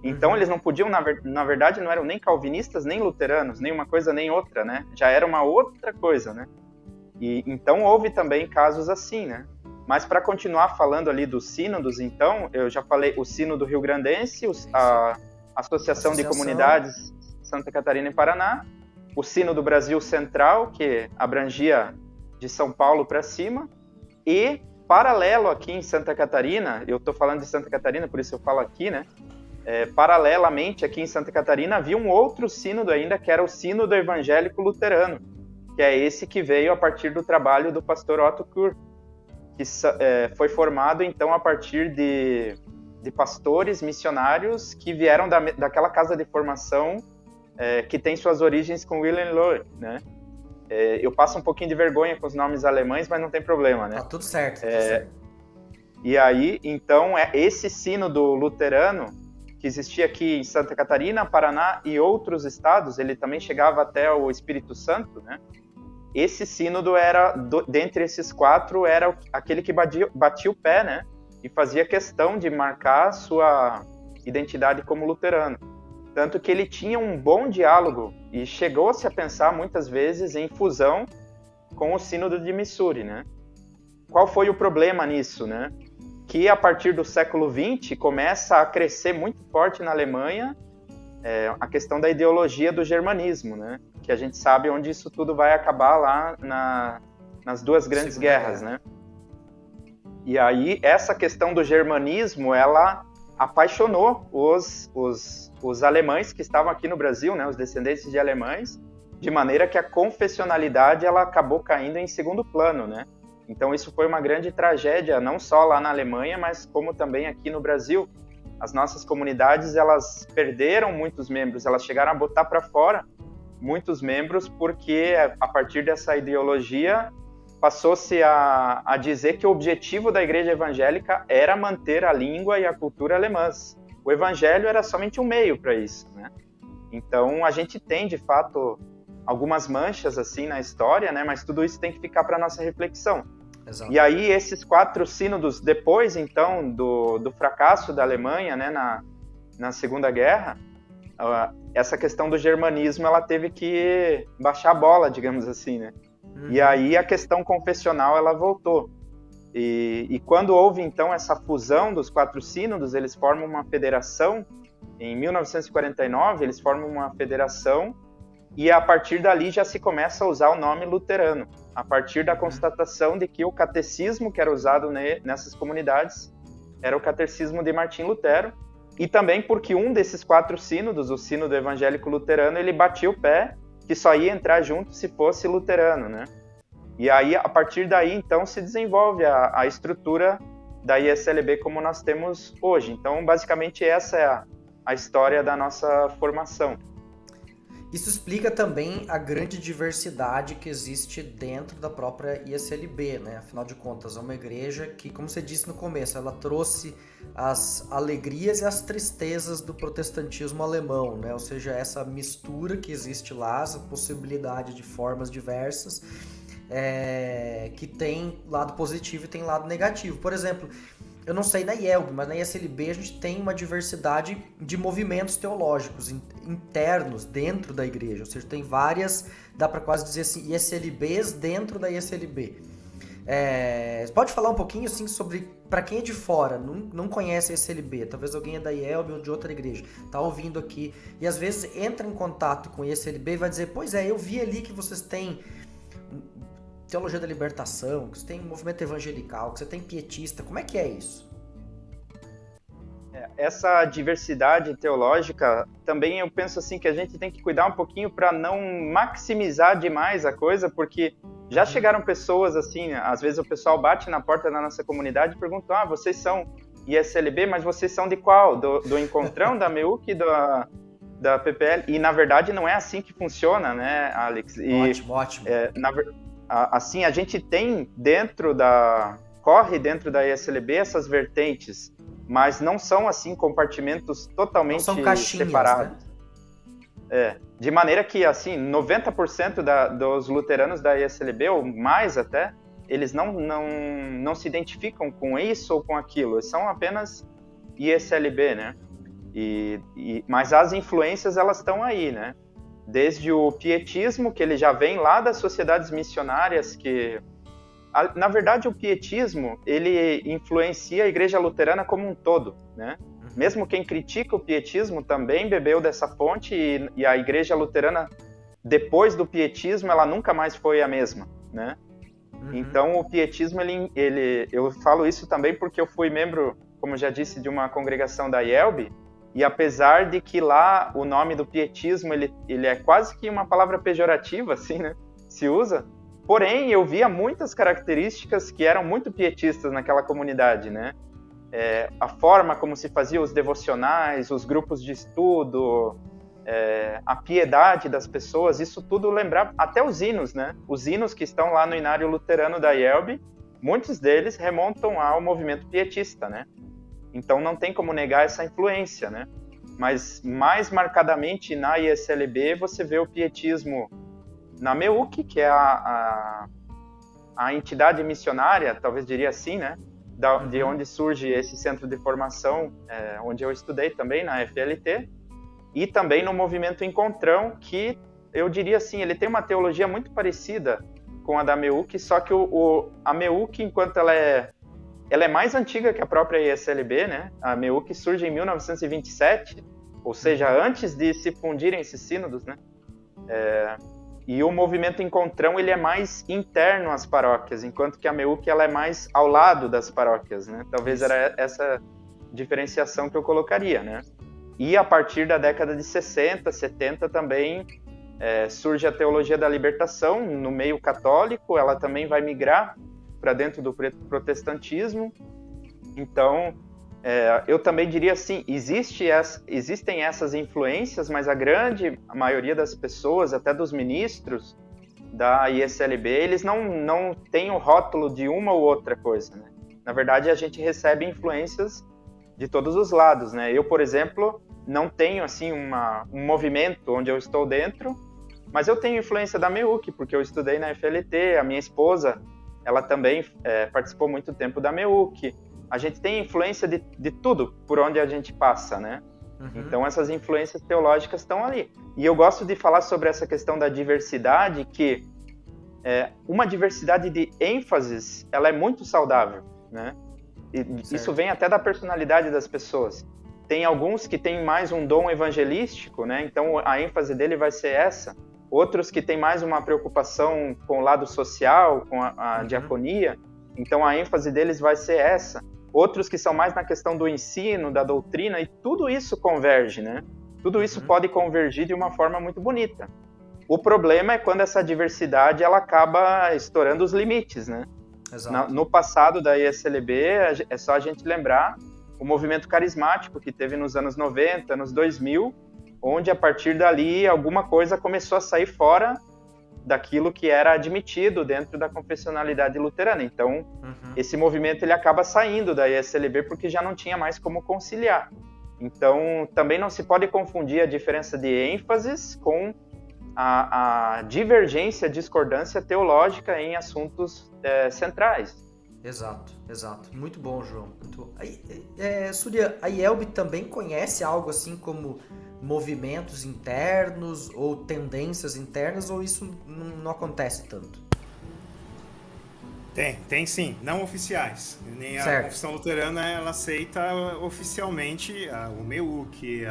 Então eles não podiam, na verdade, não eram nem calvinistas, nem luteranos, nem uma coisa nem outra, né? Já era uma outra coisa, né? E então houve também casos assim, né? Mas para continuar falando ali dos sínodos, então, eu já falei o Sínodo Rio-Grandense, a Associação de Comunidades Santa Catarina e Paraná, o Sínodo Brasil Central, que abrangia de São Paulo para cima, e paralelo aqui em Santa Catarina, eu estou falando de Santa Catarina, por isso eu falo aqui, né? Paralelamente aqui em Santa Catarina havia um outro sínodo ainda, que era o Sínodo Evangélico Luterano, que é esse que veio a partir do trabalho do pastor Otto Kur, que foi formado então a partir de pastores missionários que vieram daquela casa de formação que tem suas origens com Wilhelm Lohr, né? Eu passo um pouquinho de vergonha com os nomes alemães, mas não tem problema, né? Tá tudo certo, tudo certo. E aí, então, esse sínodo luterano que existia aqui em Santa Catarina, Paraná e outros estados, ele também chegava até o Espírito Santo, né? Esse sínodo era, dentre esses quatro, era aquele que batia o pé, né? E fazia questão de marcar a sua identidade como luterano. Tanto que ele tinha um bom diálogo e chegou-se a pensar muitas vezes em fusão com o sínodo de Missouri, né? Qual foi o problema nisso, né? Que a partir do século XX começa a crescer muito forte na Alemanha a questão da ideologia do germanismo, né? Que a gente sabe onde isso tudo vai acabar lá nas duas grandes guerras, né? E aí essa questão do germanismo, ela apaixonou os alemães que estavam aqui no Brasil, né? Os descendentes de alemães, de maneira que a confessionalidade ela acabou caindo em segundo plano, né? Então isso foi uma grande tragédia, não só lá na Alemanha, mas como também aqui no Brasil. As nossas comunidades, elas perderam muitos membros, elas chegaram a botar para fora muitos membros, porque a partir dessa ideologia passou-se a dizer que o objetivo da igreja evangélica era manter a língua e a cultura alemãs. O evangelho era somente um meio para isso, né? Então a gente tem, de fato, algumas manchas assim na história, né? Mas tudo isso tem que ficar para nossa reflexão. Exato. E aí esses 4 sínodos, depois então do fracasso da Alemanha, né, na Segunda Guerra, essa questão do germanismo, ela teve que baixar a bola, digamos assim, né? E aí a questão confessional, ela voltou. E quando houve então essa fusão dos 4 sínodos, eles formam uma federação. Em 1949 eles formam uma federação, e a partir dali já se começa a usar o nome luterano, a partir da constatação de que o catecismo que era usado nessas comunidades era o catecismo de Martim Lutero, e também porque um desses 4 sínodos, o sínodo evangélico luterano, ele batia o pé que só ia entrar junto se fosse luterano, né? E aí, a partir daí, então, se desenvolve a estrutura da ISLB como nós temos hoje. Então, basicamente, essa é a história da nossa formação. Isso explica também a grande diversidade que existe dentro da própria ISLB, né? Afinal de contas, é uma igreja que, como você disse no começo, ela trouxe as alegrias e as tristezas do protestantismo alemão, né? Ou seja, essa mistura que existe lá, essa possibilidade de formas diversas, que tem lado positivo e tem lado negativo. Por exemplo, eu não sei na IELB, mas na ISLB a gente tem uma diversidade de movimentos teológicos internos dentro da igreja. Ou seja, tem várias, dá para quase dizer assim, ISLBs dentro da ISLB. Você pode falar um pouquinho assim sobre, para quem é de fora, não conhece a ISLB, talvez alguém é da IELB ou de outra igreja, tá ouvindo aqui, e às vezes entra em contato com a ISLB e vai dizer, pois eu vi ali que vocês têm teologia da libertação, que você tem movimento evangelical, que você tem pietista, como é que é isso? Essa diversidade teológica, também eu penso assim que a gente tem que cuidar um pouquinho para não maximizar demais a coisa, porque já chegaram pessoas assim, às vezes o pessoal bate na porta da nossa comunidade e pergunta, vocês são ISLB, mas vocês são de qual? Do Encontrão, da MEUC, da PPL? E na verdade não é assim que funciona, né, Alex? Ótimo. Assim, a gente tem corre dentro da ISLB essas vertentes, mas não são assim compartimentos totalmente não são caixinhas, separados. Né? De maneira que assim, 90% dos luteranos da ISLB, ou mais até, eles não se identificam com isso ou com aquilo, eles são apenas ISLB, né? Mas as influências, elas estão aí, né? Desde o pietismo, que ele já vem lá das sociedades missionárias, na verdade o pietismo, ele influencia a igreja luterana como um todo, né? Mesmo quem critica o pietismo também bebeu dessa fonte, e a igreja luterana, depois do pietismo, ela nunca mais foi a mesma, né? Então o pietismo, eu falo isso também porque eu fui membro, como já disse, de uma congregação da IELB, e apesar de que lá o nome do pietismo, ele é quase que uma palavra pejorativa, assim, né? Se usa. Porém, eu via muitas características que eram muito pietistas naquela comunidade, né? A forma como se faziam os devocionais, os grupos de estudo, a piedade das pessoas, isso tudo lembrava, até os hinos, né? Os hinos que estão lá no Inário Luterano da IELB, muitos deles remontam ao movimento pietista, né? Então não tem como negar essa influência, né? Mas mais marcadamente na ISLB você vê o pietismo na MEUC, que é a entidade missionária, talvez diria assim, né? De onde surge esse centro de formação, onde eu estudei também, na FLT, e também no movimento Encontrão, que eu diria assim, ele tem uma teologia muito parecida com a da MEUC, só que a MEUC, enquanto ela é mais antiga que a própria ISLB, né? A MEUC surge em 1927, ou seja, antes de se fundirem esses sínodos, né? E o movimento Encontrão, ele é mais interno às paróquias, enquanto que a MEUC, ela é mais ao lado das paróquias, né? Talvez era essa diferenciação que eu colocaria, né? E a partir da década de 60, 70 também surge a teologia da libertação no meio católico, ela também vai migrar para dentro do protestantismo. Então, eu também diria assim, existem essas influências, mas a maioria das pessoas, até dos ministros da ISLB, eles não têm o rótulo de uma ou outra coisa, né? Na verdade, a gente recebe influências de todos os lados, né? Eu, por exemplo, não tenho assim um movimento onde eu estou dentro, mas eu tenho influência da MEUC, porque eu estudei na FLT, a minha esposa, ela também participou muito tempo da MEUC. A gente tem influência de tudo por onde a gente passa, né? Então, essas influências teológicas estão ali. E eu gosto de falar sobre essa questão da diversidade, que uma diversidade de ênfases, ela é muito saudável, né? E isso vem até da personalidade das pessoas. Tem alguns que têm mais um dom evangelístico, né? Então, a ênfase dele vai ser essa. Outros que têm mais uma preocupação com o lado social, com a diaconia. Então, a ênfase deles vai ser essa. Outros que são mais na questão do ensino, da doutrina, e tudo isso converge, né? Tudo isso pode convergir de uma forma muito bonita. O problema é quando essa diversidade ela acaba estourando os limites, né? No passado da ISLB, é só a gente lembrar o movimento carismático que teve nos anos 90, anos 2000, onde a partir dali alguma coisa começou a sair fora daquilo que era admitido dentro da confessionalidade luterana. Então, esse movimento ele acaba saindo da ISLB porque já não tinha mais como conciliar. Então, também não se pode confundir a diferença de ênfases com a divergência, discordância teológica em assuntos centrais. Exato. Muito bom, João. Surya, a IELB também conhece algo assim como movimentos internos ou tendências internas, ou isso não acontece tanto? Tem sim, não oficiais. Nem a Confissão Luterana ela aceita oficialmente o MEUC,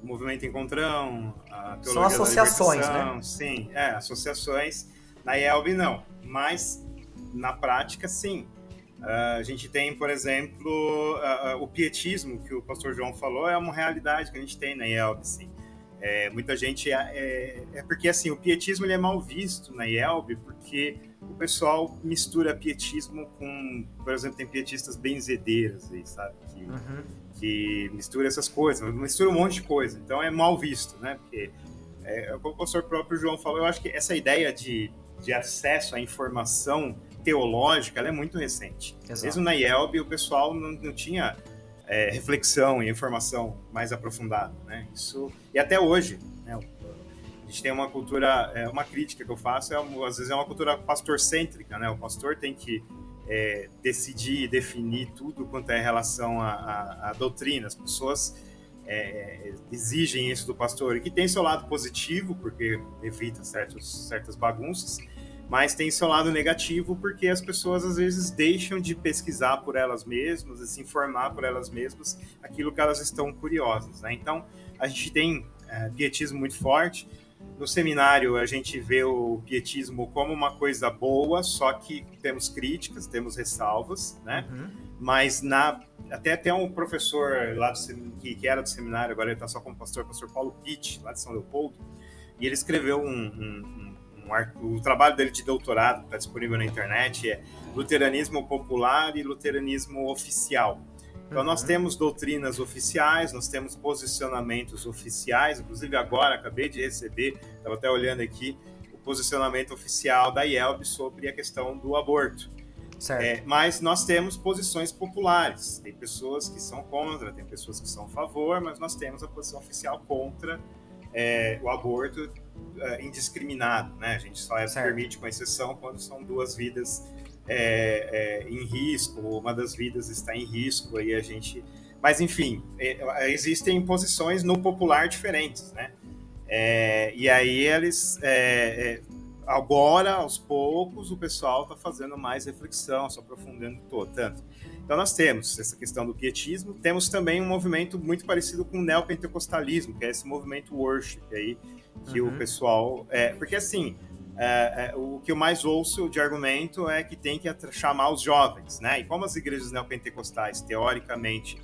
o Movimento Encontrão, a Teologia São associações, da Libertação, né? Sim, associações. Na IELB não, mas na prática sim. A gente tem, por exemplo, o pietismo, que o pastor João falou, é uma realidade que a gente tem na IELB, sim. Muita gente... porque, assim, o pietismo ele é mal visto na IELB, porque o pessoal mistura pietismo com... Por exemplo, tem pietistas benzedeiras aí, sabe? Que mistura essas coisas, mistura um monte de coisa. Então, é mal visto, né? Porque, como o pastor próprio João falou, eu acho que essa ideia de acesso à informação teológica, ela é muito recente. Exato. Mesmo na IELB, o pessoal não tinha reflexão e informação mais aprofundada, né? Isso, e até hoje, né? A gente tem uma cultura, uma crítica que eu faço, às vezes é uma cultura pastor-cêntrica, né? O pastor tem que decidir e definir tudo quanto é em relação à doutrina. As pessoas exigem isso do pastor, e que tem seu lado positivo, porque evita certas bagunças, mas tem seu lado negativo porque as pessoas às vezes deixam de pesquisar por elas mesmas e se informar por elas mesmas aquilo que elas estão curiosas, né? Então, a gente tem pietismo muito forte. No seminário, a gente vê o pietismo como uma coisa boa, só que temos críticas, temos ressalvas, né? Mas até um professor lá que era do seminário, agora ele está só como pastor, o pastor Paulo Pitt, lá de São Leopoldo, e ele escreveu o trabalho dele de doutorado, está disponível na internet, é Luteranismo Popular e Luteranismo Oficial. Então, nós temos doutrinas oficiais, nós temos posicionamentos oficiais, inclusive agora, acabei de receber, estava até olhando aqui, o posicionamento oficial da IELB sobre a questão do aborto. Mas nós temos posições populares, tem pessoas que são contra, tem pessoas que são a favor, mas nós temos a posição oficial contra o aborto indiscriminado, né? A gente só permite com exceção quando são duas vidas em risco, ou uma das vidas está em risco, aí a gente... Mas, enfim, existem posições no popular diferentes, né? E aí eles... agora, aos poucos, o pessoal está fazendo mais reflexão, se aprofundando tanto. Então, nós temos essa questão do pietismo, temos também um movimento muito parecido com o neopentecostalismo, que é esse movimento worship aí, que o pessoal... porque, assim, o que eu mais ouço de argumento é que tem que chamar os jovens, né? E como as igrejas neopentecostais, teoricamente,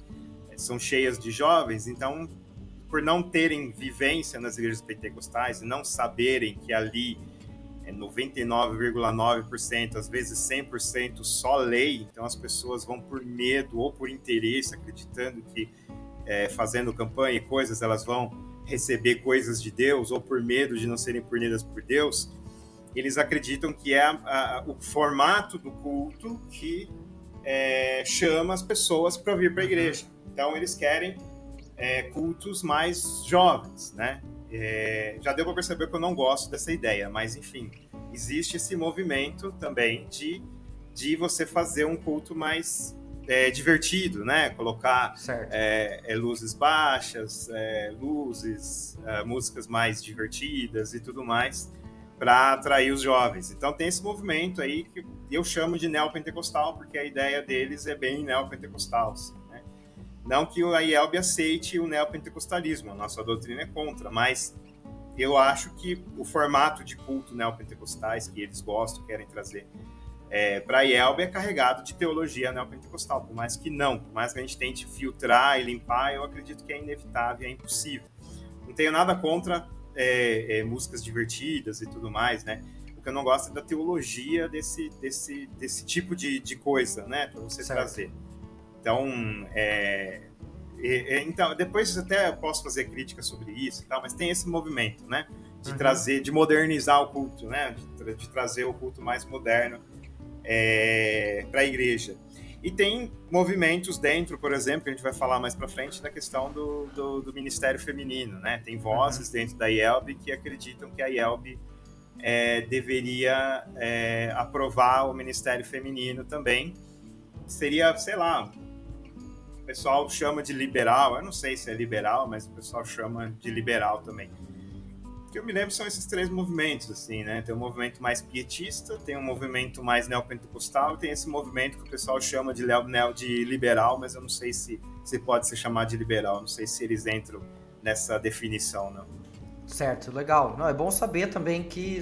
são cheias de jovens, então, por não terem vivência nas igrejas pentecostais e não saberem que ali 99,9%, às vezes 100% só lei, então as pessoas vão por medo ou por interesse, acreditando que fazendo campanha e coisas, elas vão receber coisas de Deus, ou por medo de não serem punidas por Deus. Eles acreditam que é o formato do culto que chama as pessoas para vir para a igreja. Então eles querem cultos mais jovens, né? Já deu para perceber que eu não gosto dessa ideia, mas enfim, existe esse movimento também de você fazer um culto mais divertido, né? Colocar luzes baixas, músicas mais divertidas e tudo mais para atrair os jovens. Então tem esse movimento aí que eu chamo de neopentecostal, porque a ideia deles é bem neopentecostal, assim, né? Não que o IELB aceite o neopentecostalismo, a nossa doutrina é contra, mas eu acho que o formato de culto neopentecostais que eles gostam, querem trazer para a IELB é carregado de teologia neopentecostal, por mais que a gente tente filtrar e limpar, eu acredito que é inevitável, é impossível. Não tenho nada contra músicas divertidas e tudo mais, né? O que eu não gosto é da teologia desse tipo de coisa, né? Para você trazer. Então, então, depois até eu posso fazer crítica sobre isso e tal, mas tem esse movimento, né? De trazer, de modernizar o culto, né? De trazer o culto mais moderno para a igreja. E tem movimentos dentro, por exemplo, que a gente vai falar mais para frente, da questão do ministério feminino, né? Tem vozes dentro da IELB que acreditam que a IELB deveria aprovar o ministério feminino também. Seria, sei lá, o pessoal chama de liberal, eu não sei se é liberal, mas o pessoal chama de liberal também. O que eu me lembro são esses três movimentos, assim, né? Tem um movimento mais pietista, tem um movimento mais neopentecostal, e tem esse movimento que o pessoal chama de liberal, mas eu não sei se pode ser chamado de liberal, não sei se eles entram nessa definição, não. Certo, legal. Não, é bom saber também que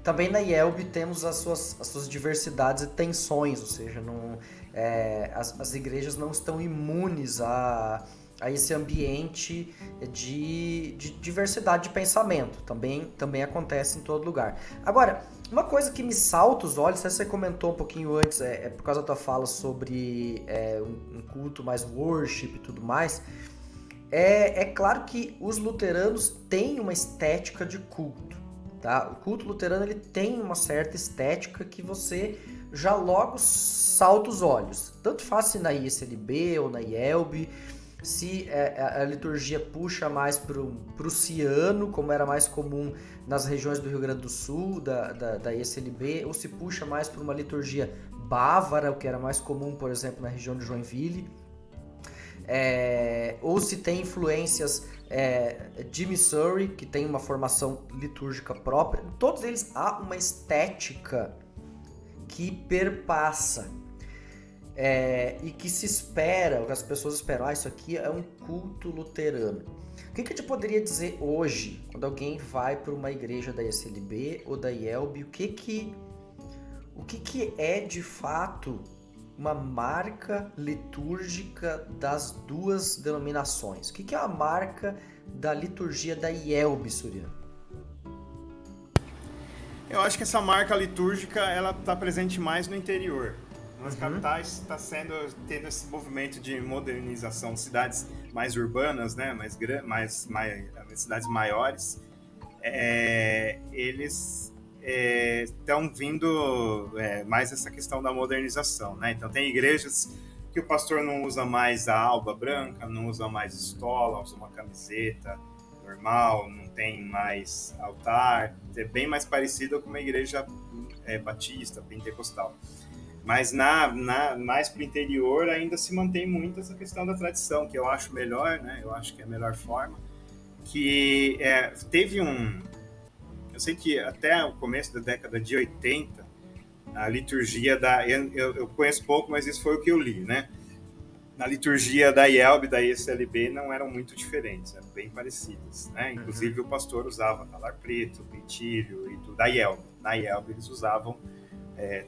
também na IELB temos as suas diversidades e tensões, ou seja, as igrejas não estão imunes a esse ambiente de diversidade de pensamento. Também acontece em todo lugar. Agora, uma coisa que me salta os olhos, você comentou um pouquinho antes, por causa da tua fala sobre um culto mais worship e tudo mais. É claro que os luteranos têm uma estética de culto, tá? O culto luterano ele tem uma certa estética que você já logo salta os olhos. Tanto faz se na ISLB ou na IELB, se a liturgia puxa mais para o ciano, como era mais comum nas regiões do Rio Grande do Sul, da ISLB, ou se puxa mais para uma liturgia bávara, o que era mais comum, por exemplo, na região de Joinville. Ou se tem influências de Missouri, que tem uma formação litúrgica própria. Em todos eles há uma estética que perpassa e que se espera, que as pessoas esperam, isso aqui é um culto luterano. O que a gente poderia dizer hoje, quando alguém vai para uma igreja da ISLB ou da IELB, o que é de fato uma marca litúrgica das duas denominações? O que é a marca da liturgia da IELB, Suriano? Eu acho que essa marca litúrgica ela está presente mais no interior. Nas capitais está tendo esse movimento de modernização, cidades mais urbanas, né, cidades maiores, eles estão vindo mais essa questão da modernização, né? Então tem igrejas que o pastor não usa mais a alba branca, não usa mais estola, usa uma camiseta normal, não tem mais altar, é bem mais parecido com uma igreja batista, pentecostal. Mas mais para o interior ainda se mantém muito essa questão da tradição, que eu acho melhor, né? Eu acho que é a melhor forma. Que teve eu sei que até o começo da década de 80, a liturgia eu conheço pouco, mas isso foi o que eu li, né? Na liturgia da IELB e da ISLB não eram muito diferentes, eram bem parecidas, né? Inclusive o pastor usava talar preto, peitilho e tudo. Da IELB. Na IELB eles usavam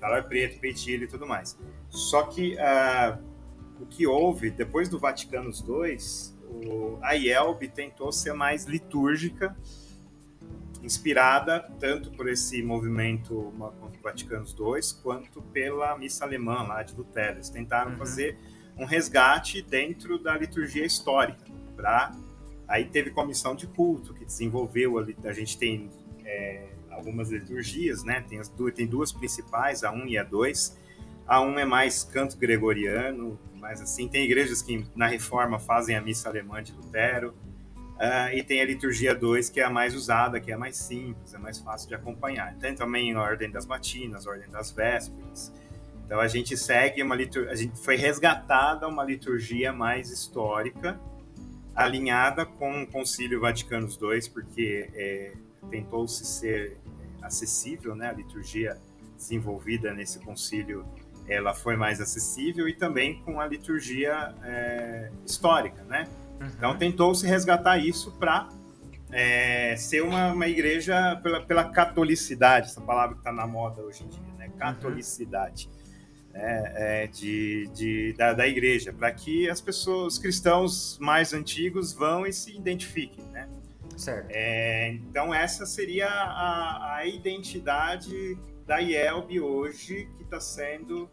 talar preto, peitilho e tudo mais. Só que o que houve, depois do Vaticano II, a IELB tentou ser mais litúrgica inspirada tanto por esse movimento Vaticano II, quanto pela missa alemã lá de Lutero. Eles tentaram fazer um resgate dentro da liturgia histórica. Aí teve comissão de culto, que desenvolveu, a gente tem algumas liturgias, né? Tem duas principais, a 1 e a 2. A 1 é mais canto gregoriano, mas assim, tem igrejas que na Reforma fazem a missa alemã de Lutero, e tem a liturgia 2, que é a mais usada, que é mais simples, é mais fácil de acompanhar. Tem também a ordem das matinas, a ordem das vésperas. Então a gente segue a gente foi resgatada uma liturgia mais histórica, alinhada com o Concílio Vaticano II, porque tentou-se ser acessível, né? A liturgia desenvolvida nesse concílio, ela foi mais acessível, e também com a liturgia histórica, né? Então tentou-se resgatar isso para ser uma igreja pela catolicidade, essa palavra que está na moda hoje em dia, né? Catolicidade. Da igreja, para que as pessoas, os cristãos mais antigos, vão e se identifiquem, né? Certo. Então essa seria a identidade da IELB hoje, que está sendo,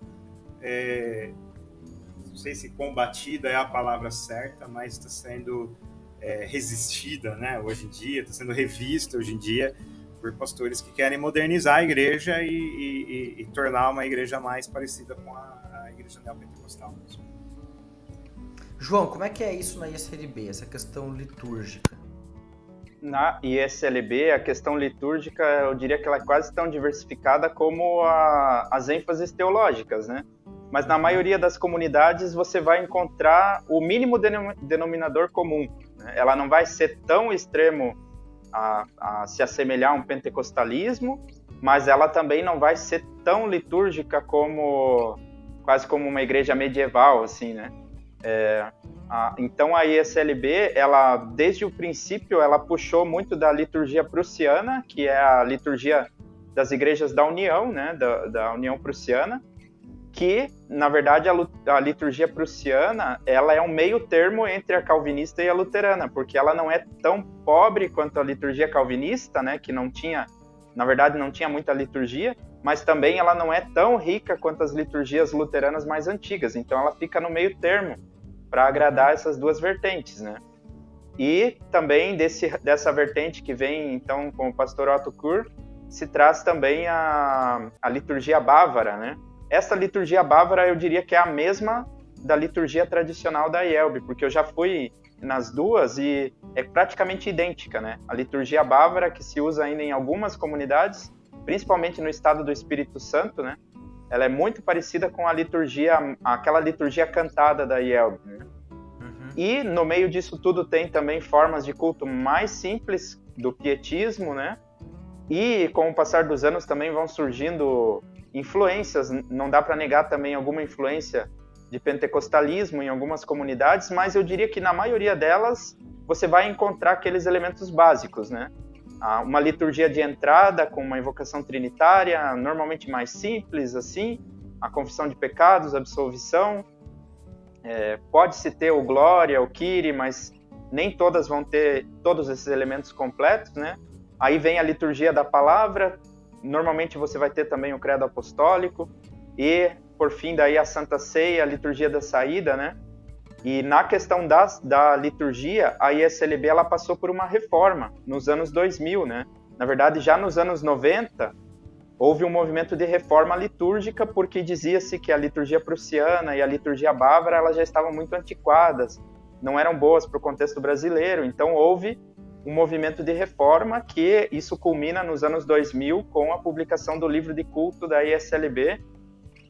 não sei se combatida é a palavra certa, mas está sendo resistida, né? Hoje em dia, está sendo revista hoje em dia por pastores que querem modernizar a igreja e tornar uma igreja mais parecida com a igreja neopentecostal. João, como é que é isso na ISLB, essa questão litúrgica? Na ISLB, a questão litúrgica, eu diria que ela é quase tão diversificada como as ênfases teológicas, né? Mas na maioria das comunidades você vai encontrar o mínimo denominador comum, né? Ela não vai ser tão extremo a se assemelhar a um pentecostalismo, mas ela também não vai ser tão litúrgica quase como uma igreja medieval, assim, né? Então a ISLB, ela, desde o princípio, ela puxou muito da liturgia prussiana, que é a liturgia das igrejas da União, né? Da União Prussiana, que, na verdade, a liturgia prussiana, ela é um meio termo entre a calvinista e a luterana, porque ela não é tão pobre quanto a liturgia calvinista, né, que não tinha muita liturgia, mas também ela não é tão rica quanto as liturgias luteranas mais antigas, então ela fica no meio termo para agradar essas duas vertentes, né? E também dessa vertente que vem, então, com o pastor Otto Kuhr, se traz também a liturgia bávara, né? Essa liturgia bávara, eu diria que é a mesma da liturgia tradicional da IELB, porque eu já fui nas duas e é praticamente idêntica, né? A liturgia bávara, que se usa ainda em algumas comunidades, principalmente no estado do Espírito Santo, né? Ela é muito parecida com aquela liturgia cantada da IELB, né? E no meio disso tudo tem também formas de culto mais simples do pietismo, né? E com o passar dos anos também vão surgindo influências, não dá para negar também alguma influência de pentecostalismo em algumas comunidades, mas eu diria que na maioria delas você vai encontrar aqueles elementos básicos, né? Uma liturgia de entrada com uma invocação trinitária, normalmente mais simples, assim, a confissão de pecados, a absolvição, pode-se ter o Glória, o Kyrie, mas nem todas vão ter todos esses elementos completos, né? Aí vem a liturgia da palavra, normalmente você vai ter também o credo apostólico e, por fim, daí a Santa Ceia, a liturgia da saída, né? E na questão da liturgia, a ISLB ela passou por uma reforma nos anos 2000, né? Na verdade, já nos anos 90, houve um movimento de reforma litúrgica porque dizia-se que a liturgia prussiana e a liturgia bávara elas já estavam muito antiquadas, não eram boas para o contexto brasileiro, então houve um movimento de reforma que isso culmina nos anos 2000 com a publicação do livro de culto da ISLB,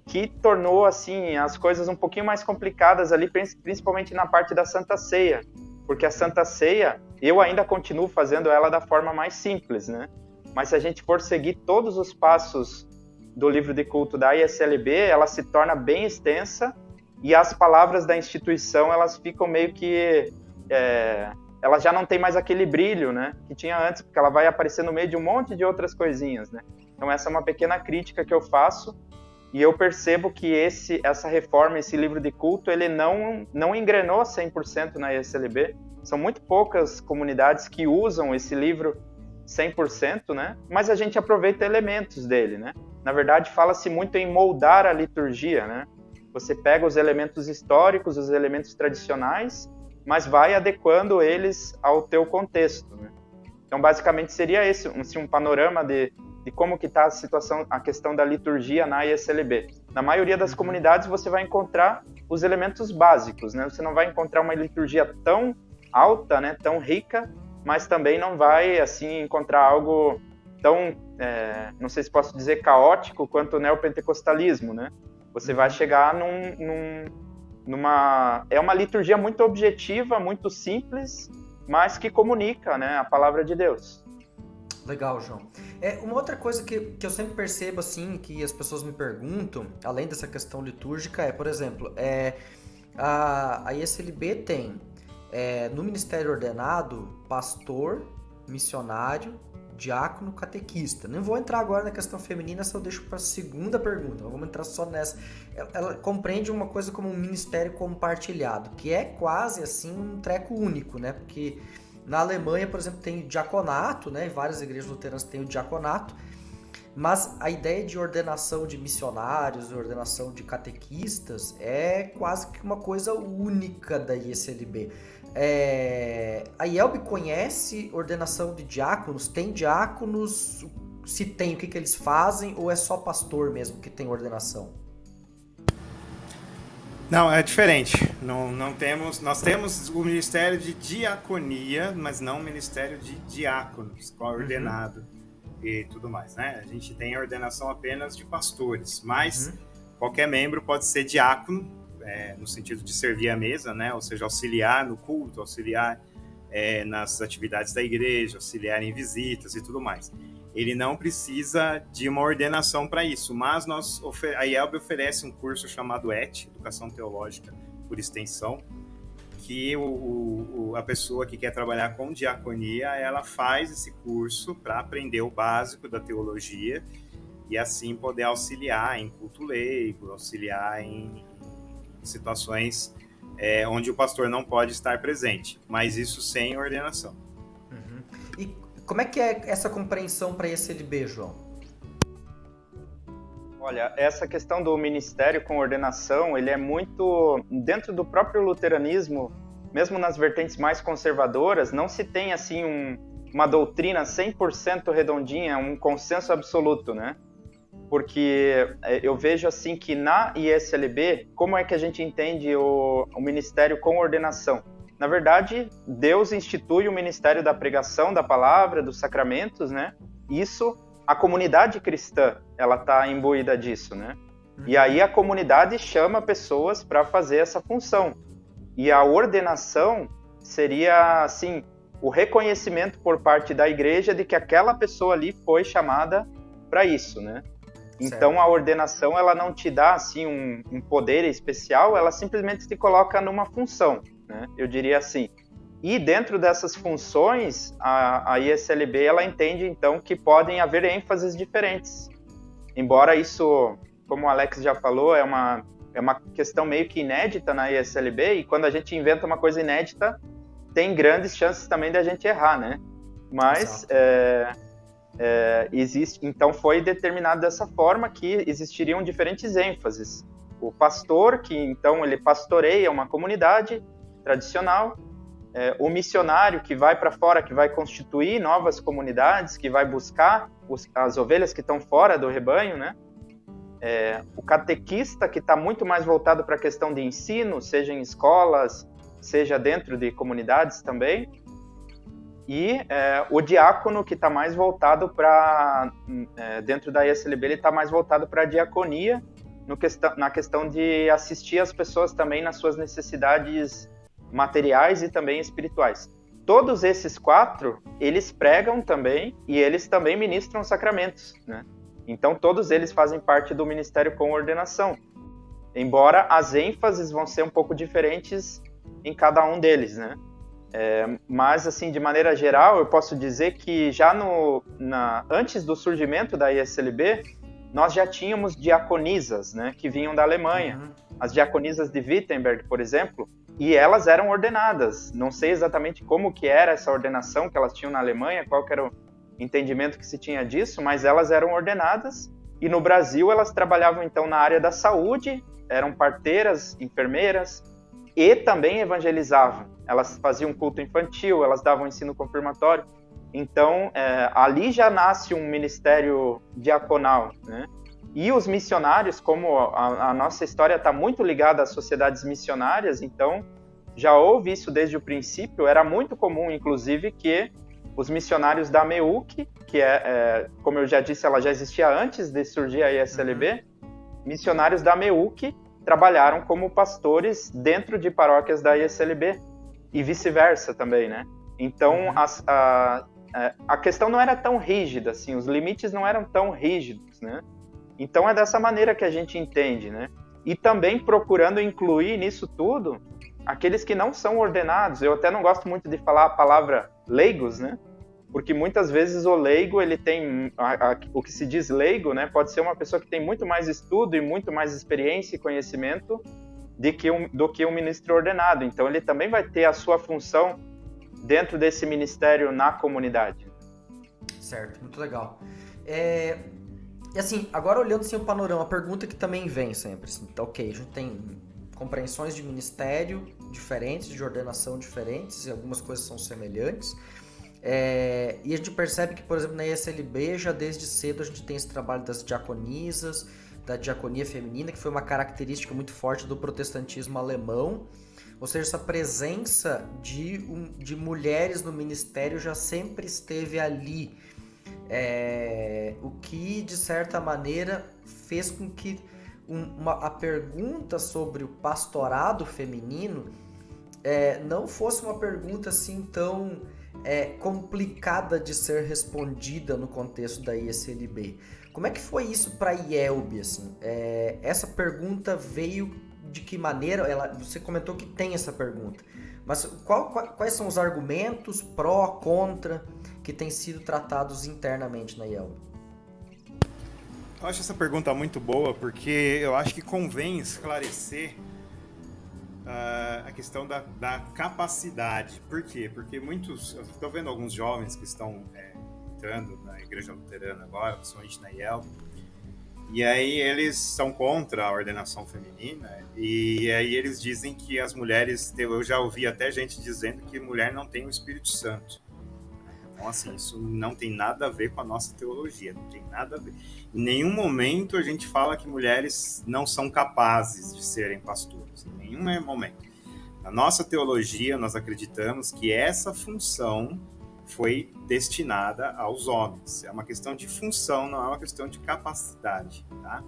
que tornou assim as coisas um pouquinho mais complicadas ali, principalmente na parte da Santa Ceia, porque a Santa Ceia eu ainda continuo fazendo ela da forma mais simples, né? Mas se a gente for seguir todos os passos do livro de culto da ISLB, ela se torna bem extensa e as palavras da instituição elas ficam meio que ela já não tem mais aquele brilho, né, que tinha antes, porque ela vai aparecer no meio de um monte de outras coisinhas, né? Então essa é uma pequena crítica que eu faço e eu percebo que essa reforma, esse livro de culto, ele não engrenou 100% na ISLB. São muito poucas comunidades que usam esse livro 100%, né? Mas a gente aproveita elementos dele, né? Na verdade, fala-se muito em moldar a liturgia, né? Você pega os elementos históricos, os elementos tradicionais, mas vai adequando eles ao teu contexto, né? Então, basicamente, seria esse um panorama de como que está a situação, a questão da liturgia na ISLB. Na maioria das comunidades, você vai encontrar os elementos básicos, né? Você não vai encontrar uma liturgia tão alta, né? Tão rica, mas também não vai, assim, encontrar algo tão, não sei se posso dizer caótico, quanto o neopentecostalismo, né? Você vai chegar numa... É uma liturgia muito objetiva, muito simples, mas que comunica, né, a palavra de Deus. Legal, João. Uma outra coisa que eu sempre percebo, assim, que as pessoas me perguntam, além dessa questão litúrgica, por exemplo, a ISLB tem, no ministério ordenado, pastor, missionário, diácono, catequista. Não vou entrar agora na questão feminina, só eu deixo para a segunda pergunta. Vamos entrar só nessa. Ela compreende uma coisa como um ministério compartilhado, que é quase assim um treco único, né? Porque na Alemanha, por exemplo, tem o diaconato, né? Várias igrejas luteranas têm o diaconato, mas a ideia de ordenação de missionários, ordenação de catequistas é quase que uma coisa única da ISLB. A IELB conhece ordenação de diáconos? Tem diáconos? Se tem, o que eles fazem? Ou é só pastor mesmo que tem ordenação? Não, é diferente. Não temos, nós temos o ministério de diaconia, mas não o ministério de diáconos, ordenado e tudo mais, né? A gente tem a ordenação apenas de pastores, mas qualquer membro pode ser diácono, no sentido de servir à mesa, né? Ou seja, auxiliar no culto, auxiliar nas atividades da igreja, auxiliar em visitas e tudo mais. Ele não precisa de uma ordenação para isso, mas a IELB oferece um curso chamado ET, Educação Teológica por Extensão, que a pessoa que quer trabalhar com diaconia, ela faz esse curso para aprender o básico da teologia e assim poder auxiliar em culto leigo, auxiliar em situações onde o pastor não pode estar presente, mas isso sem ordenação. E como é que é essa compreensão para ISLB, João? Olha, essa questão do ministério com ordenação, ele é muito... Dentro do próprio luteranismo, mesmo nas vertentes mais conservadoras, não se tem assim uma doutrina 100% redondinha, um consenso absoluto, né? Porque eu vejo assim que na ISLB, como é que a gente entende o ministério com ordenação? Na verdade, Deus institui o ministério da pregação da palavra, dos sacramentos, né? Isso, a comunidade cristã, ela está imbuída disso, né? E aí a comunidade chama pessoas para fazer essa função. E a ordenação seria, assim, o reconhecimento por parte da igreja de que aquela pessoa ali foi chamada para isso, né? Então, a ordenação, ela não te dá, assim, um poder especial, ela simplesmente te coloca numa função, né? Eu diria assim. E dentro dessas funções, a ISLB, ela entende, então, que podem haver ênfases diferentes. Embora isso, como o Alex já falou, é uma questão meio que inédita na ISLB, e quando a gente inventa uma coisa inédita, tem grandes chances também de a gente errar, né? Mas... existe, então foi determinado dessa forma que existiriam diferentes ênfases. O pastor, que então ele pastoreia uma comunidade tradicional, o missionário que vai para fora, que vai constituir novas comunidades, que vai buscar as ovelhas que estão fora do rebanho, né? O catequista, que está muito mais voltado para a questão de ensino, seja em escolas, seja dentro de comunidades também. E o diácono, que está mais voltado para... dentro da ISLB, ele está mais voltado para a diaconia, na questão de assistir as pessoas também nas suas necessidades materiais e também espirituais. Todos esses 4, eles pregam também e eles também ministram sacramentos, né? Então, todos eles fazem parte do ministério com ordenação. Embora as ênfases vão ser um pouco diferentes em cada um deles, né? Mas, assim, de maneira geral, eu posso dizer que já antes do surgimento da ISLB, nós já tínhamos diaconisas, né, que vinham da Alemanha. As diaconisas de Wittenberg, por exemplo, e elas eram ordenadas. Não sei exatamente como que era essa ordenação que elas tinham na Alemanha, qual que era entendimento que se tinha disso, mas elas eram ordenadas, e no Brasil elas trabalhavam então na área da saúde, eram parteiras, enfermeiras, e também evangelizavam. Elas faziam culto infantil, elas davam ensino confirmatório. Então, ali já nasce um ministério diaconal, né? E os missionários, como a nossa história está muito ligada às sociedades missionárias, então já houve isso desde o princípio. Era muito comum, inclusive, que os missionários da MEUC, que como eu já disse, ela já existia antes de surgir a ISLB, missionários da MEUC trabalharam como pastores dentro de paróquias da ISLB e vice-versa também, né? Então, a questão não era tão rígida, assim, os limites não eram tão rígidos, né? Então, é dessa maneira que a gente entende, né? E também procurando incluir nisso tudo aqueles que não são ordenados. Eu até não gosto muito de falar a palavra leigos, né? Porque muitas vezes o leigo, ele tem, o que se diz leigo, né? Pode ser uma pessoa que tem muito mais estudo e muito mais experiência e conhecimento do que um ministro ordenado. Então, ele também vai ter a sua função dentro desse ministério na comunidade. Certo, muito legal. E assim, agora olhando assim, o panorama, a pergunta que também vem sempre, assim, tá ok, a gente tem compreensões de ministério diferentes, de ordenação diferentes, e algumas coisas são semelhantes, e a gente percebe que, por exemplo, na ISLB, já desde cedo a gente tem esse trabalho das diaconisas, da diaconia feminina, que foi uma característica muito forte do protestantismo alemão, ou seja, essa presença de mulheres no ministério já sempre esteve ali, o que, de certa maneira, fez com que a pergunta sobre o pastorado feminino não fosse uma pergunta assim tão complicada de ser respondida no contexto da ISLB. Como é que foi isso para a IELB? Assim? Essa pergunta veio de que maneira? Você comentou que tem essa pergunta, mas quais são os argumentos pró, contra, que têm sido tratados internamente na IELB? Eu acho essa pergunta muito boa, porque eu acho que convém esclarecer a questão da capacidade. Por quê? Porque eu estou vendo alguns jovens que estão entrando na Igreja Luterana agora, principalmente na IELB, e aí eles são contra a ordenação feminina, e aí eles dizem que as mulheres, eu já ouvi até gente dizendo que mulher não tem o Espírito Santo. Então, assim, isso não tem nada a ver com a nossa teologia, não tem nada a ver. Em nenhum momento a gente fala que mulheres não são capazes de serem pastoras, em nenhum momento. Na nossa teologia, nós acreditamos que essa função foi destinada aos homens. É uma questão de função, não é uma questão de capacidade, tá?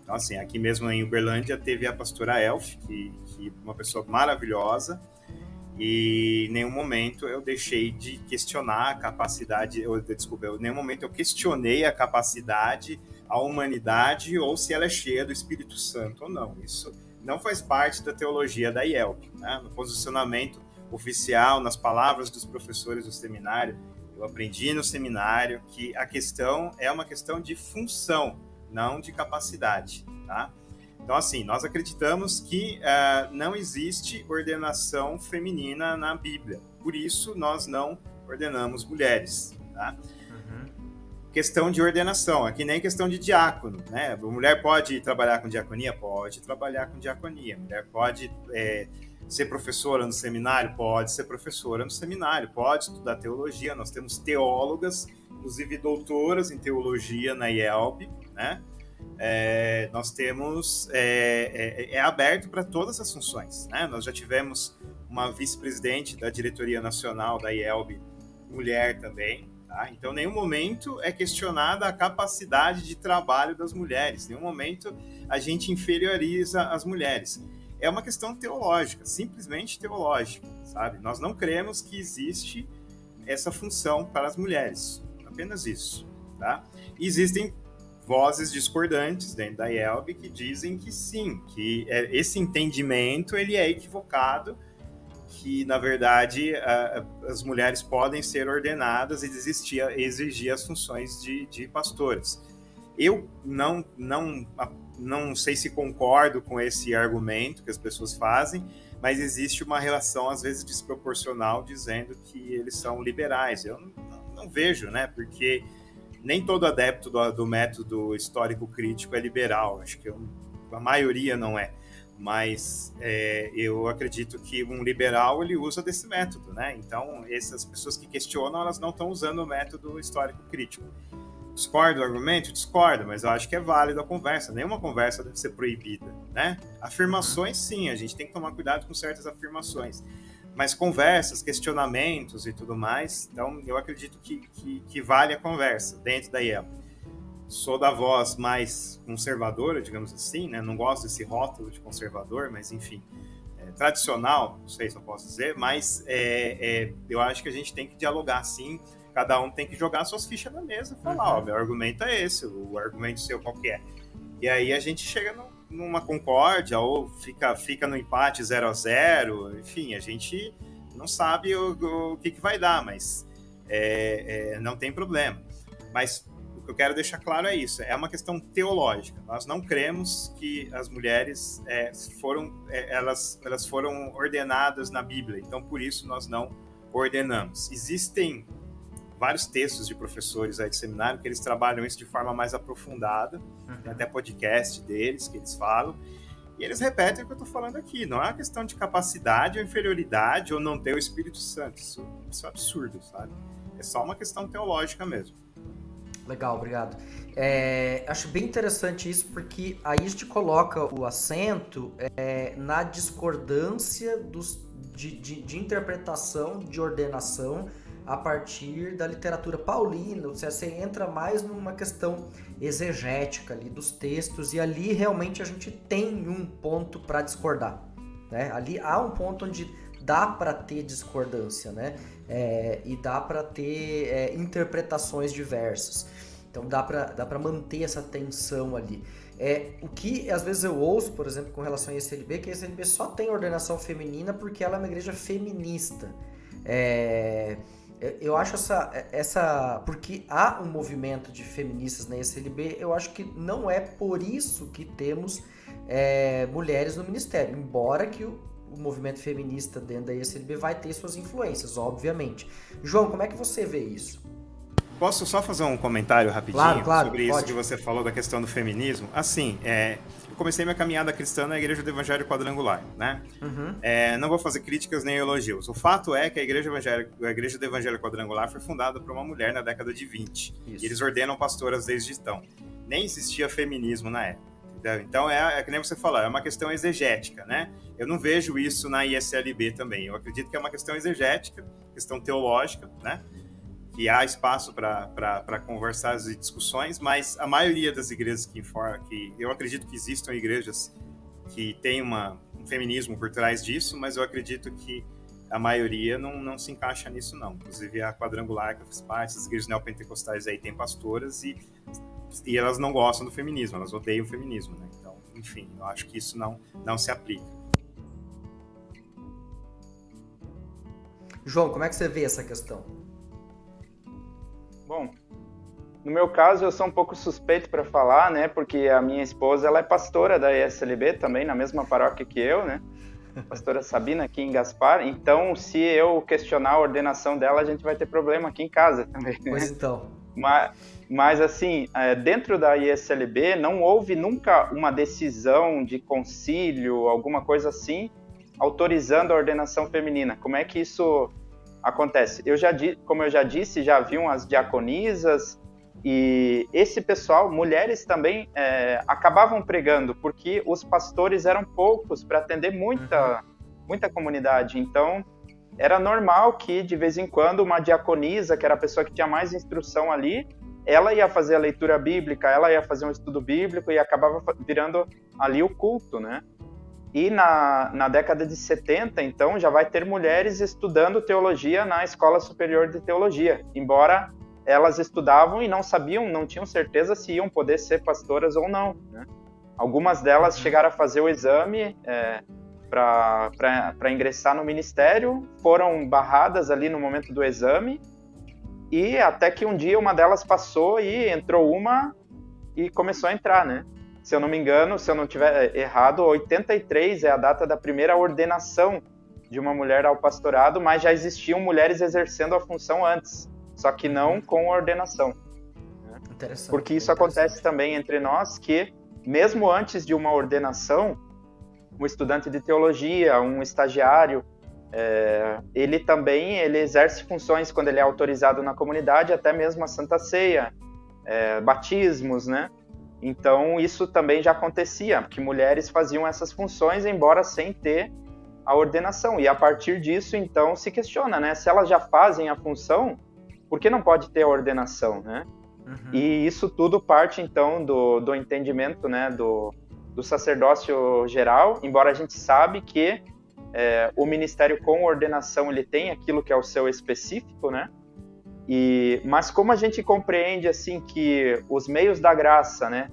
Então, assim, aqui mesmo em Uberlândia teve a pastora Elf, que uma pessoa maravilhosa, e em nenhum momento eu deixei de questionar a capacidade, em nenhum momento eu questionei a capacidade, a humanidade, ou se ela é cheia do Espírito Santo ou não. Isso não faz parte da teologia da IELB, né? No posicionamento oficial, nas palavras dos professores do seminário, eu aprendi no seminário que a questão é uma questão de função, não de capacidade, tá? Então, assim, nós acreditamos que não existe ordenação feminina na Bíblia. Por isso, nós não ordenamos mulheres, tá? Questão de ordenação, é que nem questão de diácono, né? A mulher pode trabalhar com diaconia? Pode trabalhar com diaconia. A mulher pode ser professora no seminário? Pode ser professora no seminário. Pode estudar teologia. Nós temos teólogas, inclusive doutoras em teologia na IELB, né? Nós temos aberto para todas as funções, né? Nós já tivemos uma vice-presidente da diretoria nacional da IELB, mulher também, tá? Então, em nenhum momento é questionada a capacidade de trabalho das mulheres, em nenhum momento a gente inferioriza as mulheres. É uma questão teológica, simplesmente teológica, sabe? Nós não cremos que existe essa função para as mulheres, apenas isso, tá? E existem vozes discordantes dentro da IELB que dizem que sim, que esse entendimento ele é equivocado, que na verdade as mulheres podem ser ordenadas e exigir as funções de pastores. Eu não sei se concordo com esse argumento que as pessoas fazem, mas existe uma relação às vezes desproporcional dizendo que eles são liberais. Eu não não vejo, né? Porque nem todo adepto do método histórico crítico é liberal, acho que a maioria não é, mas eu acredito que um liberal ele usa desse método, né? Então essas pessoas que questionam, elas não estão usando o método histórico crítico. Discordo do argumento? Discordo, mas eu acho que é válido a conversa. Nenhuma conversa deve ser proibida, né? Afirmações, sim, a gente tem que tomar cuidado com certas afirmações. Mas conversas, questionamentos e tudo mais, então eu acredito que vale a conversa dentro da IELB. Sou da voz mais conservadora, digamos assim, né? Não gosto desse rótulo de conservador, mas enfim, tradicional, não sei se eu posso dizer, mas eu acho que a gente tem que dialogar sim, cada um tem que jogar suas fichas na mesa e falar, meu argumento é esse, o argumento seu qual que é. E aí a gente chega numa concórdia ou fica no empate 0-0, enfim, a gente não sabe o que vai dar, mas não tem problema. Mas o que eu quero deixar claro é isso, é uma questão teológica. Nós não cremos que as mulheres elas foram ordenadas na Bíblia, então por isso nós não ordenamos. Existem vários textos de professores aí de seminário que eles trabalham isso de forma mais aprofundada, tem até podcast deles que eles falam, e eles repetem o que eu estou falando aqui, não é uma questão de capacidade ou inferioridade ou não ter o Espírito Santo, isso é absurdo, sabe? É só uma questão teológica mesmo. Legal, obrigado. Acho bem interessante isso, porque aí a gente coloca o acento na discordância de interpretação, de ordenação, a partir da literatura paulina. Você entra mais numa questão exegética ali dos textos, e ali realmente a gente tem um ponto para discordar, né? Ali há um ponto onde dá para ter discordância, né? E dá para ter interpretações diversas. Então dá para manter essa tensão ali. O que às vezes eu ouço, por exemplo, com relação a ESLB, que a ESLB só tem ordenação feminina porque ela é uma igreja feminista. Eu acho essa... Porque há um movimento de feministas na ESLB, eu acho que não é por isso que temos mulheres no ministério, embora que o movimento feminista dentro da ESLB vai ter suas influências, obviamente. João, como é que você vê isso? Posso só fazer um comentário rapidinho claro, sobre isso pode. que você falou da questão do feminismo? Assim, eu comecei minha caminhada cristã na Igreja do Evangelho Quadrangular, né? Não vou fazer críticas nem elogios. O fato é que a Igreja do Evangelho Quadrangular foi fundada por uma mulher na década de 20. Isso. E eles ordenam pastoras desde então. Nem existia feminismo na época. Entendeu? Então, que nem você falou, é uma questão exegética, né? Eu não vejo isso na ISLB também. Eu acredito que é uma questão exegética, questão teológica, né? Que há espaço para conversas e discussões, mas a maioria das igrejas que eu acredito que existam igrejas que têm um feminismo por trás disso, mas eu acredito que a maioria não se encaixa nisso, não. Inclusive a Quadrangular, que faz parte, as igrejas neopentecostais aí têm pastoras e elas não gostam do feminismo, elas odeiam o feminismo, né? Então, enfim, eu acho que isso não se aplica. João, como é que você vê essa questão? Bom, no meu caso eu sou um pouco suspeito para falar, né? Porque a minha esposa ela é pastora da ESLB também, na mesma paróquia que eu, né? Pastora Sabina aqui em Gaspar. Então, se eu questionar a ordenação dela, a gente vai ter problema aqui em casa também, né? Pois então. Mas assim, dentro da ESLB não houve nunca uma decisão de concílio, alguma coisa assim, autorizando a ordenação feminina. Como é que isso acontece? Como eu já disse, já haviam as diaconisas e esse pessoal, mulheres também, acabavam pregando, porque os pastores eram poucos para atender muita comunidade. Então, era normal que, de vez em quando, uma diaconisa, que era a pessoa que tinha mais instrução ali, ela ia fazer a leitura bíblica, ela ia fazer um estudo bíblico e acabava virando ali o culto, né? E na década de 70, então, já vai ter mulheres estudando teologia na Escola Superior de Teologia, embora elas estudavam e não sabiam, não tinham certeza se iam poder ser pastoras ou não, né? Algumas delas chegaram a fazer o exame para ingressar no ministério, foram barradas ali no momento do exame, e até que um dia uma delas passou e entrou uma e começou a entrar, né? Se eu não me engano, se eu não tiver errado, 83 é a data da primeira ordenação de uma mulher ao pastorado, mas já existiam mulheres exercendo a função antes. só que não com ordenação. Interessante. Porque isso acontece também entre nós, que mesmo antes de uma ordenação, um estudante de teologia, um estagiário, ele também exerce funções quando ele é autorizado na comunidade, até mesmo a Santa Ceia, batismos, né? Então isso também já acontecia, que mulheres faziam essas funções, embora sem ter a ordenação. E a partir disso, então, se questiona, né? Se elas já fazem a função, por que não pode ter a ordenação, né? Uhum. E isso tudo parte, então, do entendimento, né, do sacerdócio geral, embora a gente sabe que o ministério com ordenação, ele tem aquilo que é o seu específico, né? Mas como a gente compreende, assim, que os meios da graça, né,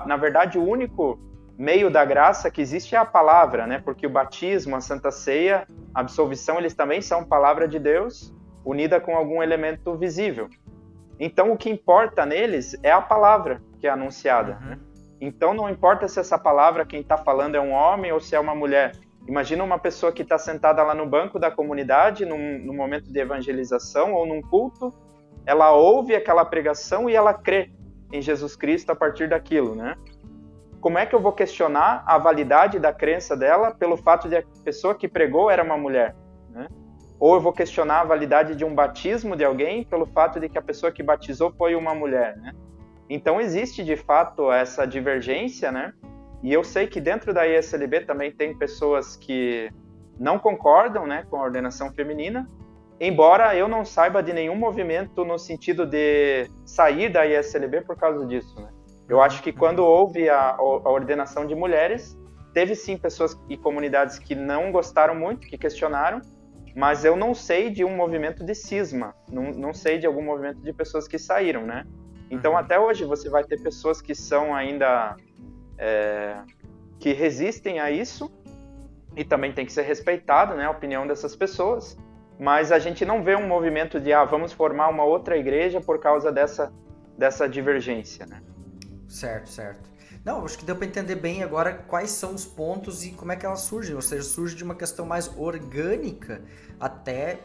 na verdade, o único meio da graça que existe é a palavra, né? Porque o batismo, a Santa Ceia, a absolvição, eles também são palavra de Deus, unida com algum elemento visível. Então, o que importa neles é a palavra que é anunciada. Uhum. Né? Então, não importa se essa palavra, quem está falando é um homem ou se é uma mulher. Imagina uma pessoa que está sentada lá no banco da comunidade, num momento de evangelização ou num culto, ela ouve aquela pregação e ela crê em Jesus Cristo a partir daquilo, né? Como é que eu vou questionar a validade da crença dela pelo fato de a pessoa que pregou era uma mulher, né? Ou eu vou questionar a validade de um batismo de alguém pelo fato de que a pessoa que batizou foi uma mulher, né? Então existe de fato essa divergência, né? E eu sei que dentro da ISLB também tem pessoas que não concordam, né, com a ordenação feminina, embora eu não saiba de nenhum movimento no sentido de sair da ISLB por causa disso, né? Eu acho que quando houve a ordenação de mulheres, teve sim pessoas e comunidades que não gostaram muito, que questionaram, mas eu não sei de um movimento de cisma, não sei de algum movimento de pessoas que saíram, né? Então, até hoje, você vai ter pessoas que são ainda... que resistem a isso, e também tem que ser respeitado, né, a opinião dessas pessoas, mas a gente não vê um movimento de, vamos formar uma outra igreja por causa dessa divergência, né? Certo. Não, acho que deu para entender bem agora quais são os pontos e como é que elas surgem, ou seja, surge de uma questão mais orgânica até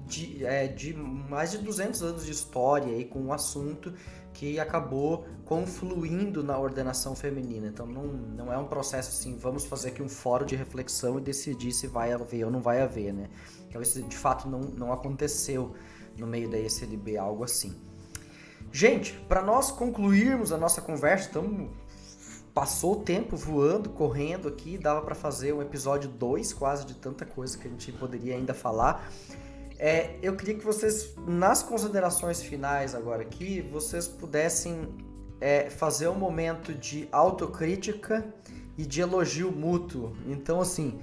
de mais de 200 anos de história aí com um assunto que acabou confluindo na ordenação feminina. Então não é um processo assim, vamos fazer aqui um fórum de reflexão e decidir se vai haver ou não vai haver, né? Então isso de fato não aconteceu no meio da ISLB, algo assim. Gente, para nós concluirmos a nossa conversa, passou o tempo voando, correndo aqui, dava para fazer um episódio 2 quase de tanta coisa que a gente poderia ainda falar. Eu queria que vocês, nas considerações finais agora aqui, vocês pudessem fazer um momento de autocrítica e de elogio mútuo. Então, assim,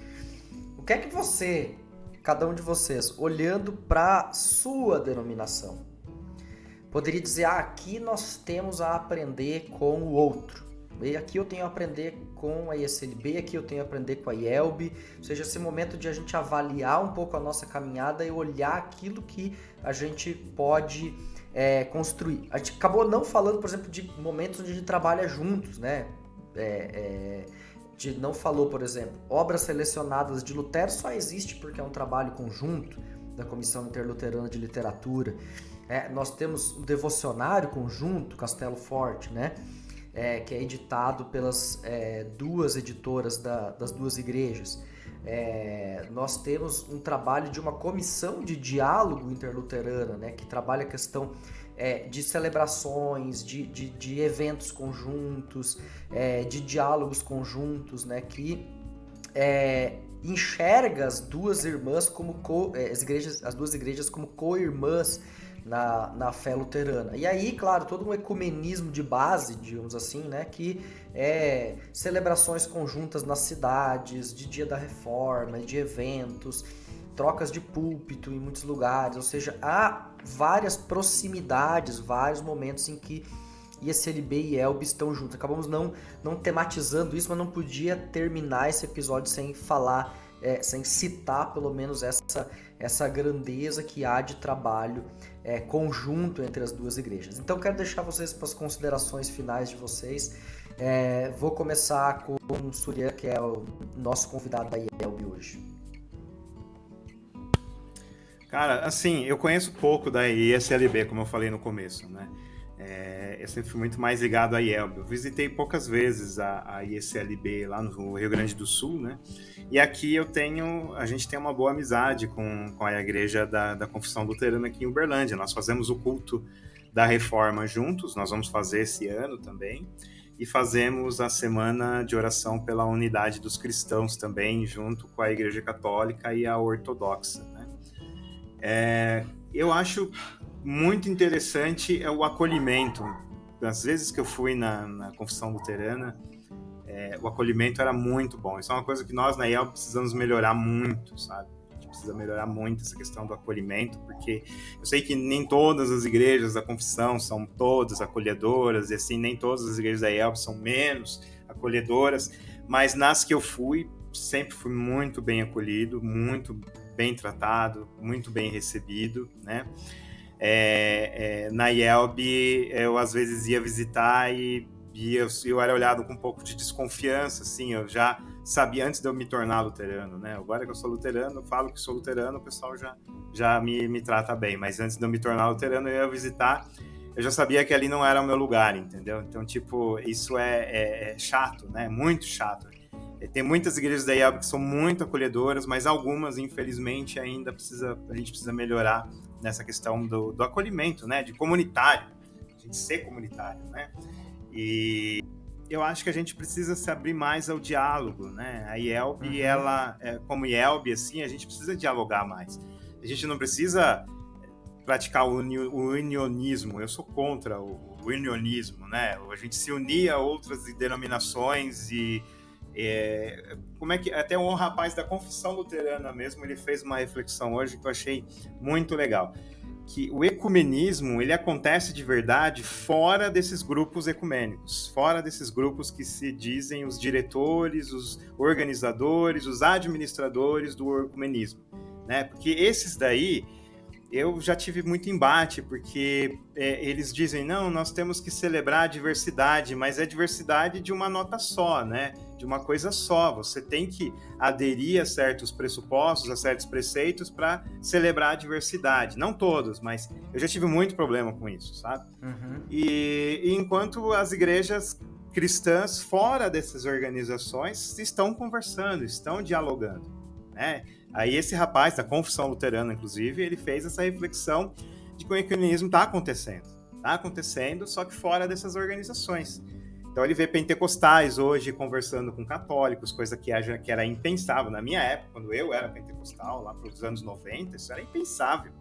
o que é que você, cada um de vocês, olhando para sua denominação, poderia dizer, aqui nós temos a aprender com o outro. E aqui eu tenho a aprender com a ISLB, aqui eu tenho a aprender com a IELB, ou seja, esse momento de a gente avaliar um pouco a nossa caminhada e olhar aquilo que a gente pode construir. A gente acabou não falando, por exemplo, de momentos onde a gente trabalha juntos, né? Não falou, por exemplo, obras selecionadas de Lutero só existe porque é um trabalho conjunto da Comissão Interluterana de Literatura. Nós temos um devocionário conjunto, Castelo Forte, né? Que é editado pelas duas editoras das duas igrejas. Nós temos um trabalho de uma comissão de diálogo interluterana, né, que trabalha a questão de celebrações, de eventos conjuntos, de diálogos conjuntos, né, que enxerga as duas irmãs como as duas igrejas como co-irmãs na fé luterana. E aí, claro, todo um ecumenismo de base, digamos assim, né, que celebrações conjuntas nas cidades, de Dia da Reforma, de eventos, trocas de púlpito em muitos lugares, ou seja, há várias proximidades, vários momentos em que ISLB e IELB estão juntos. Acabamos não tematizando isso, mas não podia terminar esse episódio sem falar, sem citar pelo menos essa grandeza que há de trabalho conjunto entre as duas igrejas. Então quero deixar vocês para as considerações finais de vocês. Vou começar com o Surya, que é o nosso convidado da IELB hoje. Cara, assim, eu conheço pouco da ISLB, como eu falei no começo, né? Eu sempre fui muito mais ligado à IELB. Eu visitei poucas vezes a ISLB lá no Rio Grande do Sul, né? E aqui a gente tem uma boa amizade com a igreja da Confissão Luterana aqui em Uberlândia. Nós fazemos o culto da Reforma juntos, nós vamos fazer esse ano também. E fazemos a semana de oração pela unidade dos cristãos também, junto com a Igreja Católica e a Ortodoxa, né? Eu acho muito interessante o acolhimento. As vezes que eu fui na Confissão Luterana, o acolhimento era muito bom. Isso é uma coisa que nós na IEL precisamos melhorar muito, sabe? A gente precisa melhorar muito essa questão do acolhimento, porque eu sei que nem todas as igrejas da confissão são todas acolhedoras, e assim, nem todas as igrejas da IEL são menos acolhedoras, mas nas que eu fui, sempre fui muito bem acolhido, muito bem tratado, muito bem recebido, né? Na IELB, eu às vezes ia visitar e eu era olhado com um pouco de desconfiança, assim, eu já sabia antes de eu me tornar luterano, né? Agora que eu sou luterano, eu falo que sou luterano, o pessoal já me trata bem, mas antes de eu me tornar luterano, eu ia visitar, eu já sabia que ali não era o meu lugar, entendeu? Então, tipo, isso é chato, né? Muito chato. Tem muitas igrejas da IELB que são muito acolhedoras, mas algumas, infelizmente, ainda a gente precisa melhorar nessa questão do acolhimento, né? De comunitário, a gente ser comunitário, né? E eu acho que a gente precisa se abrir mais ao diálogo, né? A IELB, ela, como IELB, assim, a gente precisa dialogar mais. A gente não precisa praticar o unionismo. Eu sou contra o unionismo, né? A gente se unir a outras denominações e como é que até um rapaz da Confissão Luterana mesmo, ele fez uma reflexão hoje que eu achei muito legal, que o ecumenismo, ele acontece de verdade fora desses grupos ecumênicos, fora desses grupos que se dizem os diretores, os organizadores, os administradores do ecumenismo, né? Porque esses daí eu já tive muito embate, porque eles dizem, não, nós temos que celebrar a diversidade, mas é diversidade de uma nota só, né? De uma coisa só. Você tem que aderir a certos pressupostos, a certos preceitos para celebrar a diversidade. Não todos, mas eu já tive muito problema com isso, sabe? E enquanto as igrejas cristãs fora dessas organizações estão conversando, estão dialogando, né? Aí esse rapaz da Confissão Luterana, inclusive, ele fez essa reflexão de que o ecumenismo está acontecendo, só que fora dessas organizações. Então ele vê pentecostais hoje conversando com católicos, coisa que era impensável. Na minha época, quando eu era pentecostal, lá para os anos 90, isso era impensável.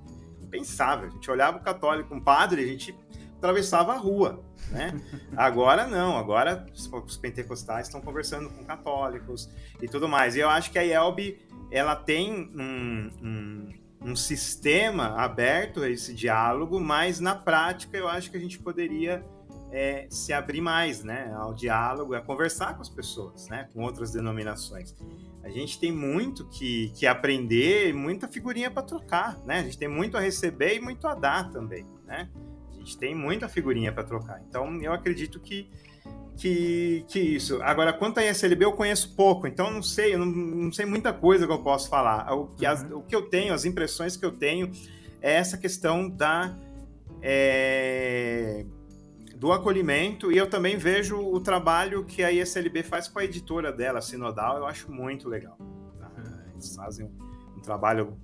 Impensável. A gente olhava o católico, um padre, a gente atravessava a rua, né? Agora não, agora os pentecostais estão conversando com católicos e tudo mais. E eu acho que a IELB ela tem um sistema aberto a esse diálogo, mas na prática eu acho que a gente poderia se abrir mais, né, ao diálogo, a conversar com as pessoas, né, com outras denominações. A gente tem muito que aprender e muita figurinha para trocar, né? A gente tem muito a receber e muito a dar também, né? A gente tem muita figurinha para trocar. Então eu acredito que isso. Agora, quanto à ISLB, eu conheço pouco, então eu não sei muita coisa que eu posso falar. O que eu tenho, as impressões que eu tenho, é essa questão do acolhimento, e eu também vejo o trabalho que a ISLB faz com a editora dela, a Sinodal, eu acho muito legal. Eles fazem um trabalho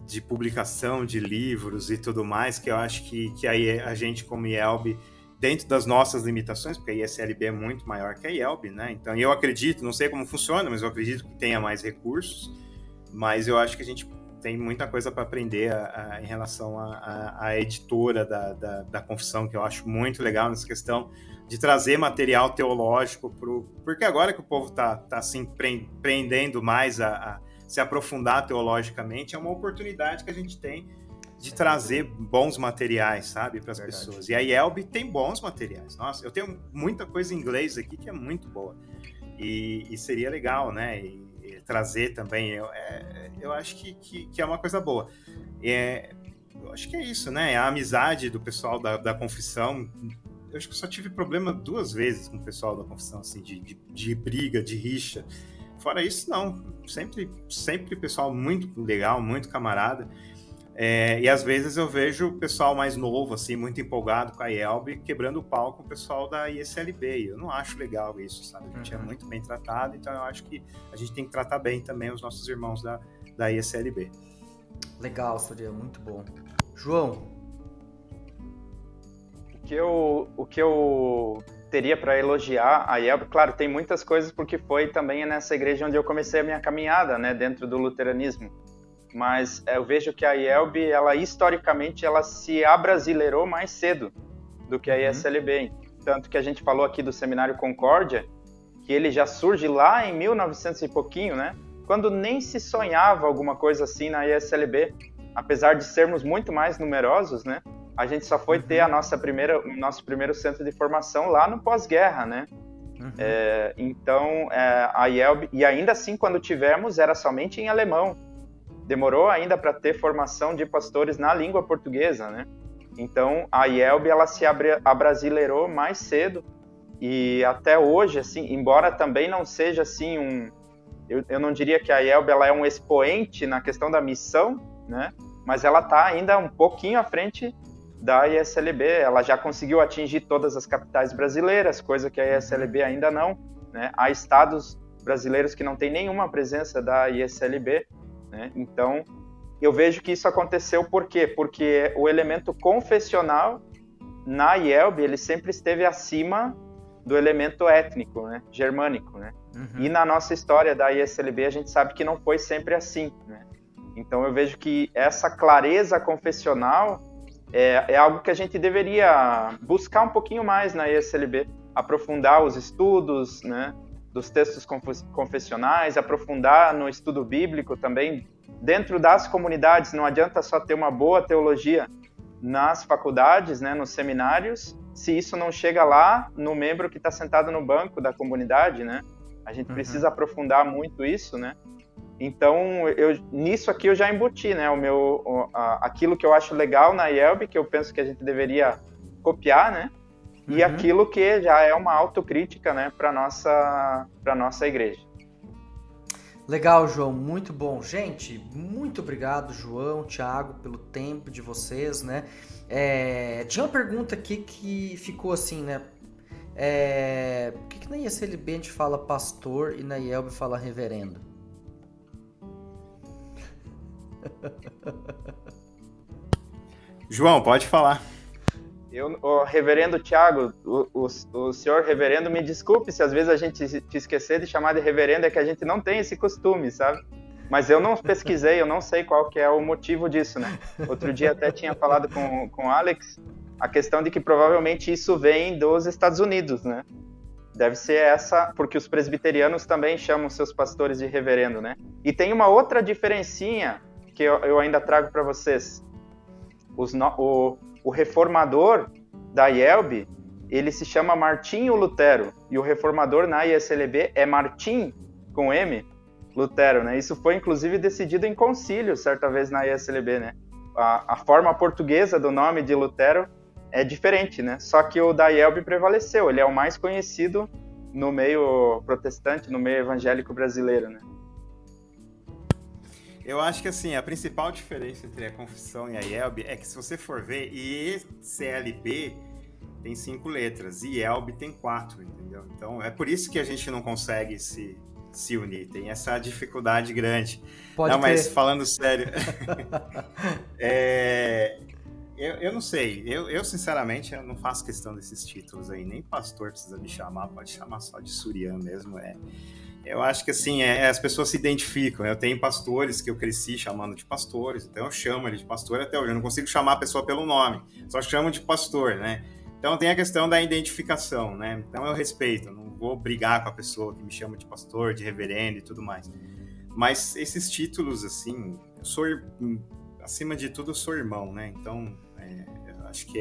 de publicação de livros e tudo mais, que eu acho que aí a gente, como IELB, dentro das nossas limitações, porque a ISLB é muito maior que a IELB, né? Então eu acredito, não sei como funciona, mas eu acredito que tenha mais recursos, mas eu acho que a gente tem muita coisa para aprender em relação à editora da Confissão, que eu acho muito legal nessa questão de trazer material teológico, porque agora que o povo está se empreendendo mais a se aprofundar teologicamente, é uma oportunidade que a gente tem de trazer bons materiais, sabe, para as pessoas. E a IELB tem bons materiais. Nossa, eu tenho muita coisa em inglês aqui que é muito boa. E seria legal, né? E trazer também. Eu acho que é uma coisa boa. Eu acho que é isso, né? A amizade do pessoal da Confissão. Eu acho que eu só tive problema 2 vezes com o pessoal da Confissão, assim, de briga, de rixa. Fora isso, não. Sempre pessoal muito legal, muito camarada. E às vezes eu vejo o pessoal mais novo, assim, muito empolgado com a IELB, quebrando o pau com o pessoal da ISLB. Eu não acho legal isso, sabe? A gente é muito bem tratado, então eu acho que a gente tem que tratar bem também os nossos irmãos da ISLB. Legal, Surya, muito bom. João? O que eu teria para elogiar a IELB, claro, tem muitas coisas, porque foi também nessa igreja onde eu comecei a minha caminhada, né, dentro do luteranismo. Mas eu vejo que a IELB, ela historicamente, ela se abrasileirou mais cedo do que a ISLB. Tanto que a gente falou aqui do Seminário Concórdia, que ele já surge lá em 1900 e pouquinho, né? Quando nem se sonhava alguma coisa assim na ISLB. Apesar de sermos muito mais numerosos, né? A gente só foi ter o nosso primeiro centro de formação lá no pós-guerra, né? Então, a IELB, e ainda assim, quando tivemos, era somente em alemão. Demorou ainda para ter formação de pastores na língua portuguesa, né? Então, a IELB, ela se abrasileirou mais cedo, e até hoje, assim, embora também não seja assim eu não diria que a IELB ela é um expoente na questão da missão, né? Mas ela está ainda um pouquinho à frente da ISLB, ela já conseguiu atingir todas as capitais brasileiras, coisa que a ISLB ainda não, né? Há estados brasileiros que não têm nenhuma presença da ISLB, né? Então, eu vejo que isso aconteceu por quê? Porque o elemento confessional na IELB, ele sempre esteve acima do elemento étnico, né? Germânico, né? E na nossa história da ISLB, a gente sabe que não foi sempre assim, né? Então, eu vejo que essa clareza confessional é algo que a gente deveria buscar um pouquinho mais na ISLB, aprofundar os estudos, né, dos textos confessionais, aprofundar no estudo bíblico também, dentro das comunidades. Não adianta só ter uma boa teologia nas faculdades, né, nos seminários, se isso não chega lá no membro que está sentado no banco da comunidade, né? A gente precisa aprofundar muito isso, né? Então, nisso aqui eu já embuti, né, aquilo que eu acho legal na IELB, que eu penso que a gente deveria copiar, né, e aquilo que já é uma autocrítica, né, para nossa igreja. Legal, João, muito bom. Gente, muito obrigado, João, Thiago, pelo tempo de vocês, né. Tinha uma pergunta aqui que ficou assim, né, por que na ISLB a gente fala pastor e na IELB fala reverendo? João, pode falar. O reverendo Thiago, o senhor reverendo, me desculpe se às vezes a gente te esquecer de chamar de reverendo, é que a gente não tem esse costume, sabe? Mas eu não pesquisei, eu não sei qual que é o motivo disso, né? Outro dia até tinha falado com o Alex a questão de que provavelmente isso vem dos Estados Unidos, né? Deve ser essa, porque os presbiterianos também chamam seus pastores de reverendo, né? E tem uma outra diferencinha que eu ainda trago para vocês. O reformador da IELB, ele se chama Martinho Lutero, e o reformador na ISLB é Martim, com M, Lutero, né? Isso foi, inclusive, decidido em concílio, certa vez, na ISLB, né? A forma portuguesa do nome de Lutero é diferente, né? Só que o da IELB prevaleceu, ele é o mais conhecido no meio protestante, no meio evangélico brasileiro, né? Eu acho que, assim, a principal diferença entre a confissão e a IELB é que, se você for ver, ISLB tem 5 letras e IELB tem 4, entendeu? Então, é por isso que a gente não consegue se unir, tem essa dificuldade grande. Pode crer. Mas falando sério, eu não sei, eu sinceramente eu não faço questão desses títulos aí, nem pastor precisa me chamar, pode chamar só de Surya mesmo, Eu acho que, assim, as pessoas se identificam. Eu tenho pastores que eu cresci chamando de pastores, então eu chamo ele de pastor até hoje. Eu não consigo chamar a pessoa pelo nome, só chamo de pastor, né? Então tem a questão da identificação, né? Então eu respeito, eu não vou brigar com a pessoa que me chama de pastor, de reverendo e tudo mais. Mas esses títulos, assim, acima de tudo, eu sou irmão, né? Então, eu acho que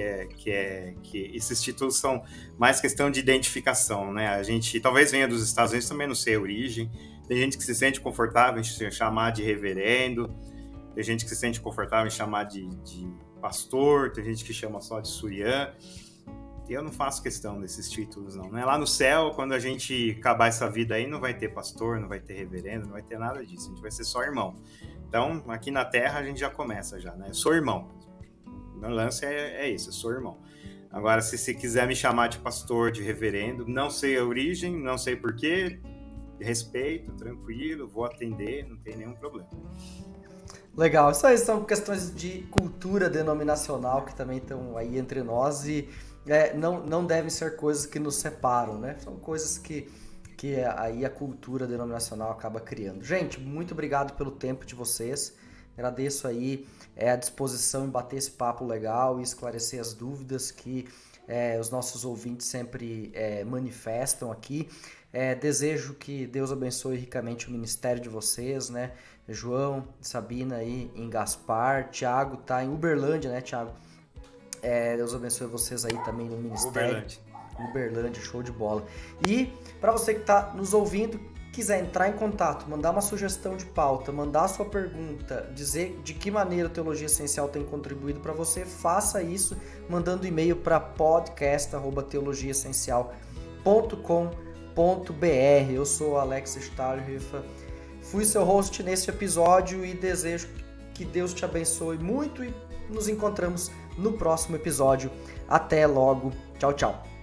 esses títulos são mais questão de identificação, né? A gente talvez venha dos Estados Unidos, também não sei a origem. Tem gente que se sente confortável em chamar de reverendo, tem gente que se sente confortável em chamar de pastor, tem gente que chama só de Surya. eu não faço questão desses títulos, não. Não é lá no céu, quando a gente acabar essa vida aí, não vai ter pastor, não vai ter reverendo, não vai ter nada disso. A gente vai ser só irmão. Então, aqui na Terra, a gente já começa já, né? Eu sou irmão. O meu lance é isso, eu sou irmão. Agora, se você quiser me chamar de pastor, de reverendo, não sei a origem, não sei porquê, respeito, tranquilo, vou atender, não tem nenhum problema. Legal, isso aí são questões de cultura denominacional que também estão aí entre nós e não devem ser coisas que nos separam, né? São coisas que aí a cultura denominacional acaba criando. Gente, muito obrigado pelo tempo de vocês. Agradeço aí a disposição em bater esse papo legal e esclarecer as dúvidas que os nossos ouvintes sempre manifestam aqui. Desejo que Deus abençoe ricamente o ministério de vocês, né? João, Sabina aí em Gaspar, Thiago tá em Uberlândia, né, Thiago? Deus abençoe vocês aí também no ministério. Uberlândia, show de bola. E para você que está nos ouvindo, quiser entrar em contato, mandar uma sugestão de pauta, mandar a sua pergunta, dizer de que maneira a Teologia Essencial tem contribuído para você, faça isso mandando e-mail para podcast@teologiaessencial.com.br. Eu sou o Alex Stahlhofer, fui seu host nesse episódio e desejo que Deus te abençoe muito e nos encontramos no próximo episódio. Até logo. Tchau, tchau.